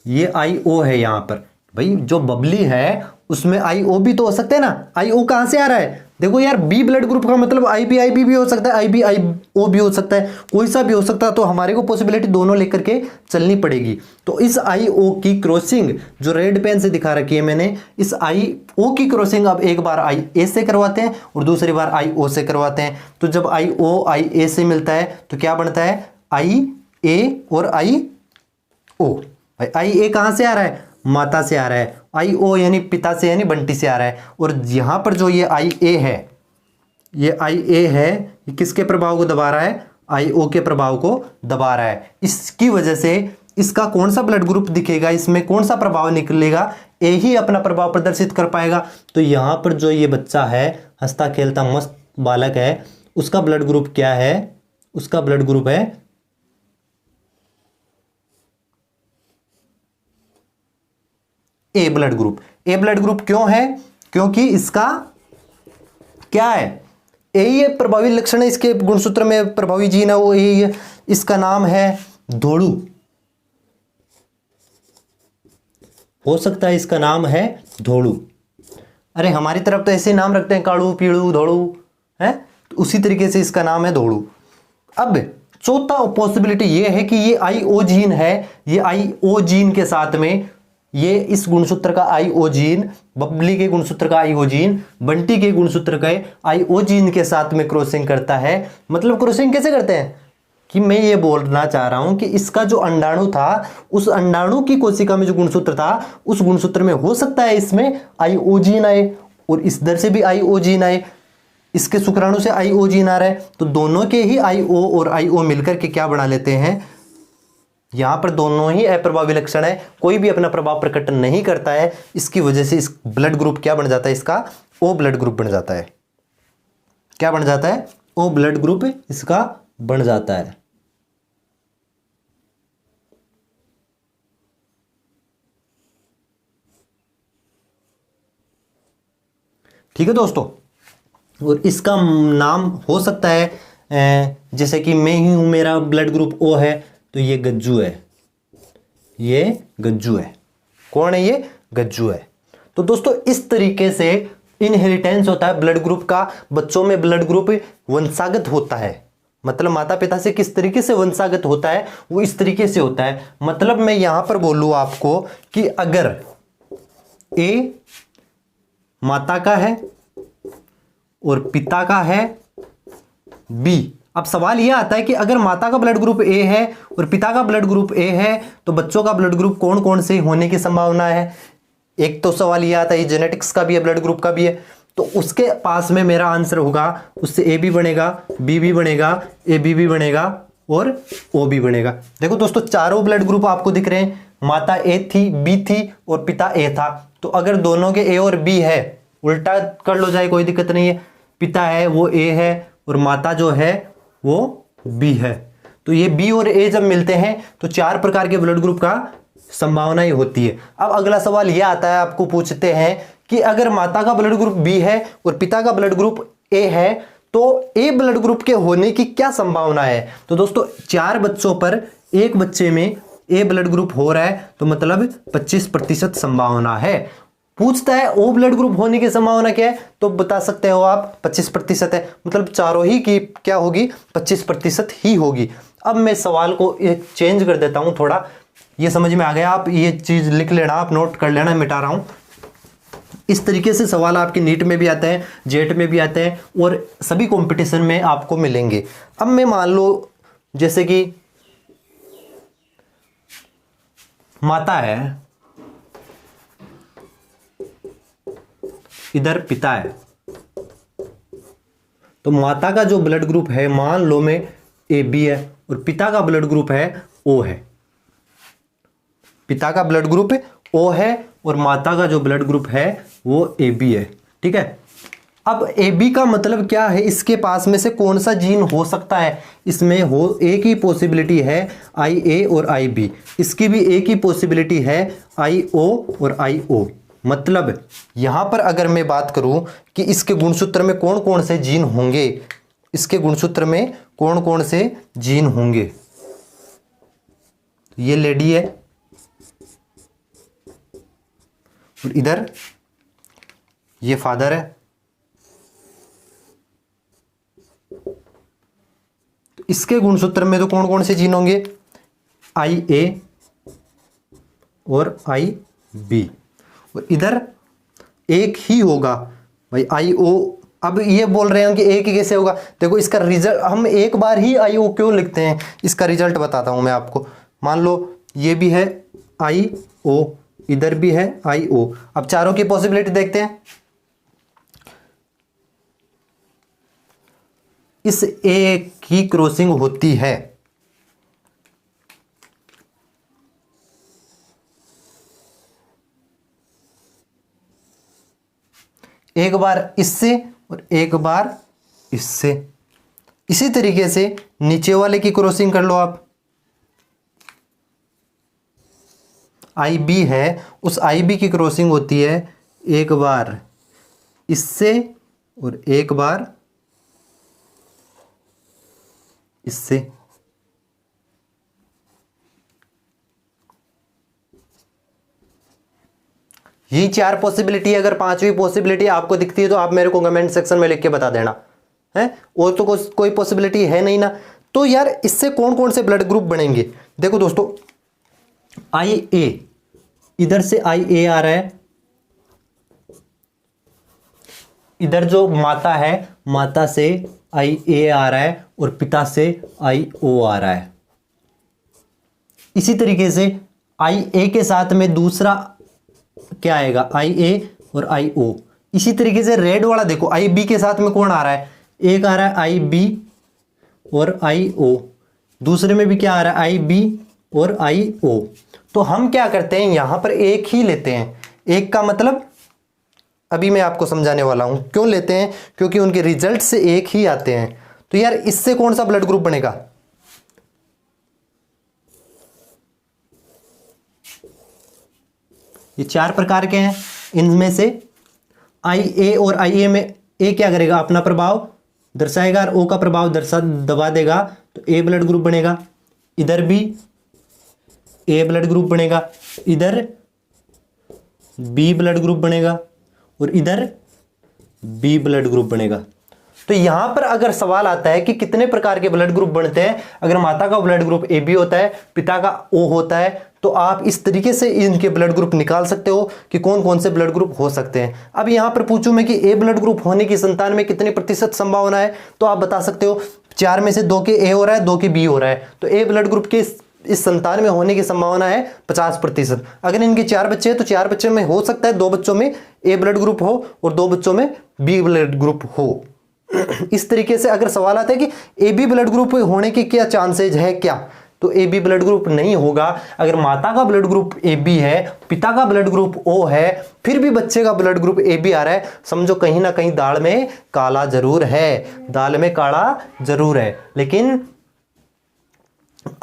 ये IO है, यहां पर भाई जो बबली है उसमें IO भी तो हो सकते हैं ना। IO कहां से आ रहा है, देखो यार, B ब्लड ग्रुप का मतलब IB भी हो सकता है, IB IO भी हो सकता है, कोई सा भी हो सकता है। तो हमारे को पॉसिबिलिटी दोनों लेकर के चलनी पड़ेगी। तो इस IO की क्रॉसिंग जो रेड पेन से दिखा रखी है मैंने, इस IO की क्रॉसिंग अब एक बार IA से करवाते हैं और दूसरी बार IO से करवाते हैं। तो जब IO IA से मिलता है तो क्या बनता है, IA और IO। IA कहां से आ रहा है, माता से आ रहा है, IO यानी पिता से यानी बंटी से आ रहा है। और यहां पर जो ये IA है, ये IA है, ये किसके प्रभाव को दबा रहा है, IO के प्रभाव को दबा रहा है। इसकी वजह से इसका कौन सा ब्लड ग्रुप दिखेगा, इसमें कौन सा प्रभाव निकलेगा, ए ही अपना प्रभाव प्रदर्शित कर पाएगा। तो यहां पर जो ये बच्चा है, हंसता खेलता मस्त बालक है, उसका ब्लड ग्रुप क्या है, उसका ब्लड ग्रुप है A blood group. A blood group क्यों है, क्योंकि इसका क्या है, A ही प्रभावी लक्षण है, इसके गुणसूत्र में प्रभावी जीन है वो A ही है। इसका नाम है धोड़ू, हो सकता है इसका नाम है धोड़ू। अरे हमारी तरफ तो ऐसे नाम रखते हैं, काड़ू, पीड़ू, धोड़ू है, तो उसी तरीके से इसका नाम है धोड़ू। अब चौथा पॉसिबिलिटी ये है कि ये IO जीन है, ये IO जीन के साथ में ये इस गुणसूत्र का IO जीन, बबली के गुणसूत्र का IO जीन, बंटी के गुणसूत्र का IO जीन के साथ में क्रॉसिंग करता है। मतलब क्रॉसिंग कैसे करते हैं, कि मैं ये बोलना चाह रहा हूं कि इसका जो अंडाणु था, उस अंडाणु की कोशिका में जो गुणसूत्र था, उस गुणसूत्र में हो सकता है इसमें IO जीन आए और इस दर से भी IO जीन आए, इसके शुक्राणु से IO जीन आ रहा है। तो दोनों के ही IO और IO मिलकर के क्या बना लेते हैं, यहां पर दोनों ही अप्रभावी लक्षण है, कोई भी अपना प्रभाव प्रकट नहीं करता है। इसकी वजह से इस ब्लड ग्रुप क्या बन जाता है, इसका O ब्लड ग्रुप बन जाता है। क्या बन जाता है, O ब्लड ग्रुप इसका बन जाता है। ठीक है दोस्तों। और इसका नाम हो सकता है जैसे कि मैं ही हूं, मेरा ब्लड ग्रुप ओ है, तो ये गज्जू है, ये गज्जू है। कौन है ये? गज्जू है। तो दोस्तों इस तरीके से इनहेरिटेंस होता है ब्लड ग्रुप का। बच्चों में ब्लड ग्रुप वंशागत होता है, मतलब माता पिता से किस तरीके से वंशागत होता है वो इस तरीके से होता है। मतलब मैं यहां पर बोलूं आपको कि अगर ए माता का है और पिता का है बी, अब सवाल यह आता है कि अगर माता का ब्लड ग्रुप ए है और पिता का ब्लड ग्रुप ए है तो बच्चों का ब्लड ग्रुप कौन कौन से होने की संभावना है। एक तो सवाल यह आता है, जेनेटिक्स का भी है, ब्लड ग्रुप का भी है, तो उसके पास में मेरा आंसर होगा, उससे ए भी बनेगा, बी भी बनेगा, ए बी भी बनेगा और ओ भी बनेगा। देखो दोस्तों चारों ब्लड ग्रुप आपको दिख रहे हैं, माता ए थी, बी थी और पिता ए था। तो अगर दोनों के ए और बी है, उल्टा कर लो जाए कोई दिक्कत नहीं है, पिता है वो ए है और माता जो है वो बी है, तो ये बी और ए जब मिलते हैं तो 4 प्रकार के ब्लड ग्रुप का संभावना ही होती है। अब अगला सवाल यह आता है, आपको पूछते हैं कि अगर माता का ब्लड ग्रुप बी है और पिता का ब्लड ग्रुप ए है तो ए ब्लड ग्रुप के होने की क्या संभावना है। तो दोस्तों 4 बच्चों पर एक बच्चे में ए ब्लड ग्रुप हो रहा है, तो मतलब 25% संभावना है। पूछता है ओ ब्लड ग्रुप होने की संभावना क्या है, तो बता सकते हो आप 25% है, मतलब चारों ही की क्या होगी, 25% ही होगी। अब मैं सवाल को चेंज कर देता हूं थोड़ा, ये समझ में आ गया, आप ये चीज लिख लेना, आप नोट कर लेना, मिटा रहा हूं। इस तरीके से सवाल आपके नीट में भी आते हैं, जेट में भी आते हैं और सभी कंपटीशन में आपको मिलेंगे। अब मैं मान लो जैसे कि माता है, इधर पिता है, तो माता का जो ब्लड ग्रुप है मान लो में ए बी है और पिता का ब्लड ग्रुप है ओ है। पिता का ब्लड ग्रुप ओ है और माता का जो ब्लड ग्रुप है वो ए बी है। ठीक है, अब ए बी का मतलब क्या है, इसके पास में से कौन सा जीन हो सकता है, इसमें हो एक ही पॉसिबिलिटी है आई ए और आई बी, इसकी भी एक ही पॉसिबिलिटी है आई ओ और आई ओ। मतलब यहां पर अगर मैं बात करूं कि इसके गुणसूत्र में कौन कौन से जीन होंगे, इसके गुणसूत्र में कौन कौन से जीन होंगे, ये लेडी है और इधर ये फादर है, तो इसके गुणसूत्र में तो कौन कौन से जीन होंगे, आई ए और आई बी, और इधर एक ही होगा भाई आई ओ। अब ये बोल रहे हैं कि एक ही कैसे होगा, देखो इसका रिजल्ट, हम एक बार ही आई ओ क्यों लिखते हैं, इसका रिजल्ट बताता हूं मैं आपको। मान लो ये भी है आई ओ, इधर भी है आई ओ। अब चारों की पॉसिबिलिटी देखते हैं, इस ए की क्रॉसिंग होती है, एक बार इससे और एक बार इससे। इसी तरीके से नीचे वाले की क्रॉसिंग कर लो आप, आई बी है, उस आई बी की क्रॉसिंग होती है एक बार इससे और एक बार इससे। यही 4 पॉसिबिलिटी, अगर 5वीं पॉसिबिलिटी आपको दिखती है तो आप मेरे को कमेंट सेक्शन में लिख के बता देना है, और तो कोई पॉसिबिलिटी है नहीं ना। तो यार इससे कौन कौन से ब्लड ग्रुप बनेंगे, देखो दोस्तों आई ए, इधर से आई ए आ रहा है, इधर जो माता है माता से आई ए आ रहा है और पिता से आई ओ आ रहा है। इसी तरीके से आई ए के साथ में दूसरा क्या आएगा, आई ए और आई ओ। इसी तरीके से रेड वाला देखो, आई बी के साथ में कौन आ रहा है, एक आ रहा है आई बी और आई ओ, दूसरे में भी क्या आ रहा है आई बी और आई ओ। तो हम क्या करते हैं यहां पर एक ही लेते हैं, एक का मतलब अभी मैं आपको समझाने वाला हूं क्यों लेते हैं, क्योंकि उनके रिजल्ट से एक ही आते हैं। तो यार इससे कौन सा ब्लड ग्रुप बनेगा, ये 4 प्रकार के हैं, इनमें से आई ए और आई ए में ए क्या करेगा, अपना प्रभाव दर्शाएगा और ओ का प्रभाव दबा देगा, तो ए ब्लड ग्रुप बनेगा। इधर भी ए ब्लड ग्रुप बनेगा, इधर बी ब्लड ग्रुप बनेगा और इधर बी ब्लड ग्रुप बनेगा। तो यहां पर अगर सवाल आता है कि कितने प्रकार के ब्लड ग्रुप बनते हैं, अगर माता का ब्लड ग्रुप ए बी होता है, पिता का ओ होता है, तो आप इस तरीके से इनके ब्लड ग्रुप निकाल सकते हो कि कौन कौन से ब्लड ग्रुप हो सकते हैं। अब यहां पर पूछूं मैं कि ए ब्लड ग्रुप होने की संतान में कितनी प्रतिशत संभावना है, तो आप बता सकते हो 4 में से 2 के ए हो रहा है, 2 के बी हो रहा है, तो ए ब्लड ग्रुप के इस संतान में होने की संभावना है 50%। अगर इनके 4 बच्चे हैं तो 4 बच्चों में हो सकता है 2 बच्चों में ए ब्लड ग्रुप हो और 2 बच्चों में बी ब्लड ग्रुप हो। इस तरीके से अगर सवाल आता है कि ए बी ब्लड ग्रुप होने के क्या चांसेज है क्या, तो ए बी ब्लड ग्रुप नहीं होगा। अगर माता का ब्लड ग्रुप ए बी है, पिता का ब्लड ग्रुप ओ है, फिर भी बच्चे का ब्लड ग्रुप ए बी आ रहा है, समझो कहीं ना कहीं दाल में काला जरूर है, दाल में काला जरूर है। लेकिन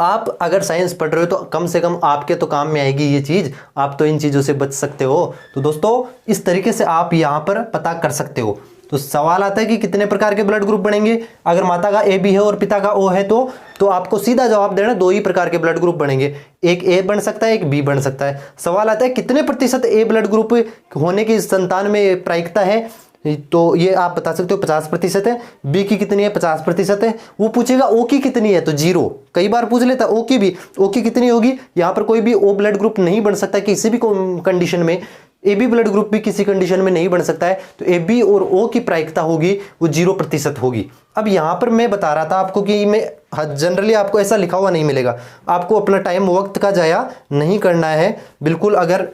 आप अगर साइंस पढ़ रहे हो तो कम से कम आपके तो काम में आएगी ये चीज, आप तो इन चीजों से बच सकते हो। तो दोस्तों इस तरीके से आप यहां पर पता कर सकते हो। तो सवाल आता है कि कितने प्रकार के ब्लड ग्रुप बनेंगे, अगर माता का ए बी है और पिता का ओ है तो आपको सीधा जवाब देना 2 ही प्रकार के ब्लड ग्रुप बनेंगे, एक ए बन सकता है, एक बी बन सकता है। सवाल आता है कितने प्रतिशत ए ब्लड ग्रुप होने की संतान में प्रायिकता है, तो ये आप बता सकते हो 50% है। बी की कितनी है, 50% है। वो पूछेगा ओ की कितनी है, तो 0। कई बार पूछ लेता ओ की भी, ओ की कितनी होगी, यहाँ पर कोई भी ओ ब्लड ग्रुप नहीं बन सकता किसी भी कंडीशन में, ए बी ब्लड ग्रुप भी किसी कंडीशन में नहीं बन सकता है, तो ए बी और ओ की प्रायिकता होगी वो 0% होगी। अब यहां पर मैं बता रहा था आपको कि मैं जनरली आपको ऐसा लिखा हुआ नहीं मिलेगा, आपको अपना टाइम वक्त का जाया नहीं करना है बिल्कुल। अगर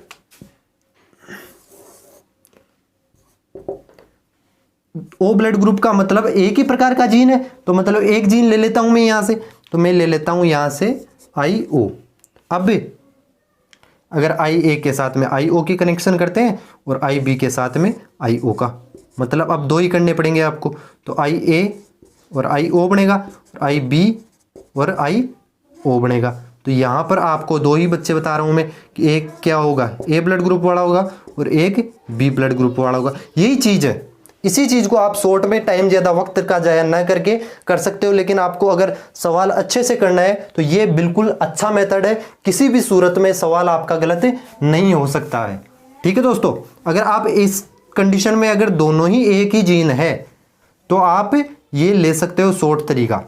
ओ ब्लड ग्रुप का मतलब एक ही प्रकार का जीन है, तो मतलब एक जीन ले लेता हूं मैं यहां से, तो मैं ले लेता हूं यहां से आई ओ। अब अगर आई ए के साथ में आई ओ की कनेक्शन करते हैं और आई बी के साथ में आई ओ का, मतलब अब 2 ही करने पड़ेंगे आपको, तो आई ए और आई ओ बनेगा और आई बी और आई ओ बनेगा। तो यहाँ पर आपको 2 ही बच्चे बता रहा हूँ मैं कि एक क्या होगा, ए ब्लड ग्रुप वाला होगा और एक बी ब्लड ग्रुप वाला होगा। यही चीज़ है, इसी चीज़ को आप शॉर्ट में टाइम ज़्यादा वक्त का जाया ना करके कर सकते हो। लेकिन आपको अगर सवाल अच्छे से करना है तो ये बिल्कुल अच्छा मेथड है, किसी भी सूरत में सवाल आपका गलत नहीं हो सकता है। ठीक है दोस्तों, अगर आप इस कंडीशन में अगर दोनों ही एक ही जीन है तो आप ये ले सकते हो शॉर्ट तरीका,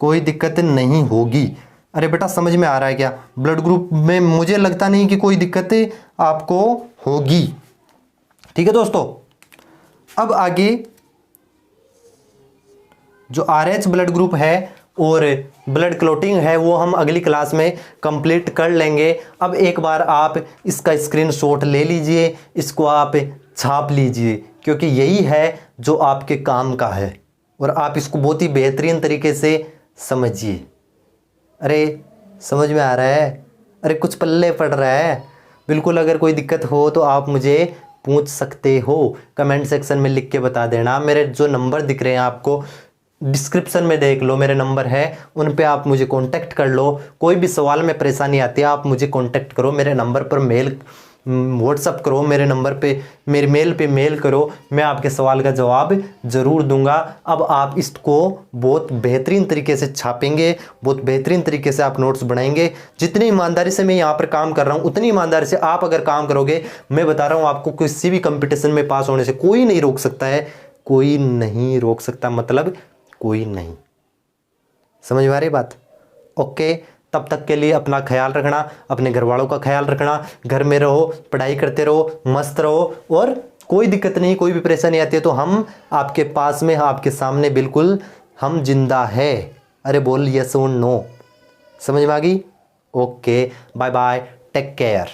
कोई दिक्कत नहीं होगी। अरे बेटा समझ में आ रहा है क्या, ब्लड ग्रुप में मुझे लगता नहीं कि कोई दिक्कत आपको होगी। ठीक है दोस्तों, अब आगे जो RH ब्लड ग्रुप है और ब्लड क्लॉटिंग है वो हम अगली क्लास में कंप्लीट कर लेंगे। अब एक बार आप इसका स्क्रीनशॉट ले लीजिए, इसको आप छाप लीजिए, क्योंकि यही है जो आपके काम का है और आप इसको बहुत ही बेहतरीन तरीके से समझिए। अरे समझ में आ रहा है, अरे कुछ पल्ले पड़ रहा है बिल्कुल। अगर कोई दिक्कत हो तो आप मुझे पूछ सकते हो, कमेंट सेक्शन में लिख के बता देना। मेरे जो नंबर दिख रहे हैं आपको डिस्क्रिप्शन में देख लो, मेरे नंबर है, उन पे आप मुझे कांटेक्ट कर लो। कोई भी सवाल में परेशानी आती है आप मुझे कांटेक्ट करो, मेरे नंबर पर मेल व्हाट्सअप करो, मेरे नंबर पे मेरे मेल पे मेल करो, मैं आपके सवाल का जवाब ज़रूर दूंगा। अब आप इसको बहुत बेहतरीन तरीके से छापेंगे, बहुत बेहतरीन तरीके से आप नोट्स बनाएंगे। जितनी ईमानदारी से मैं यहाँ पर काम कर रहा हूँ उतनी ईमानदारी से आप अगर काम करोगे, मैं बता रहा हूँ आपको किसी भी कंपटीशन में पास होने से कोई नहीं रोक सकता है, कोई नहीं रोक सकता, मतलब कोई नहीं। समझ में आ रही बात? ओके, तब तक के लिए अपना ख्याल रखना, अपने घर वालों का ख्याल रखना, घर में रहो, पढ़ाई करते रहो, मस्त रहो, और कोई दिक्कत नहीं, कोई भी परेशानी आती है तो हम आपके पास में, आपके सामने बिल्कुल हम जिंदा है। अरे बोल यस और नो, समझ में आ गई? Okay, bye bye, take care.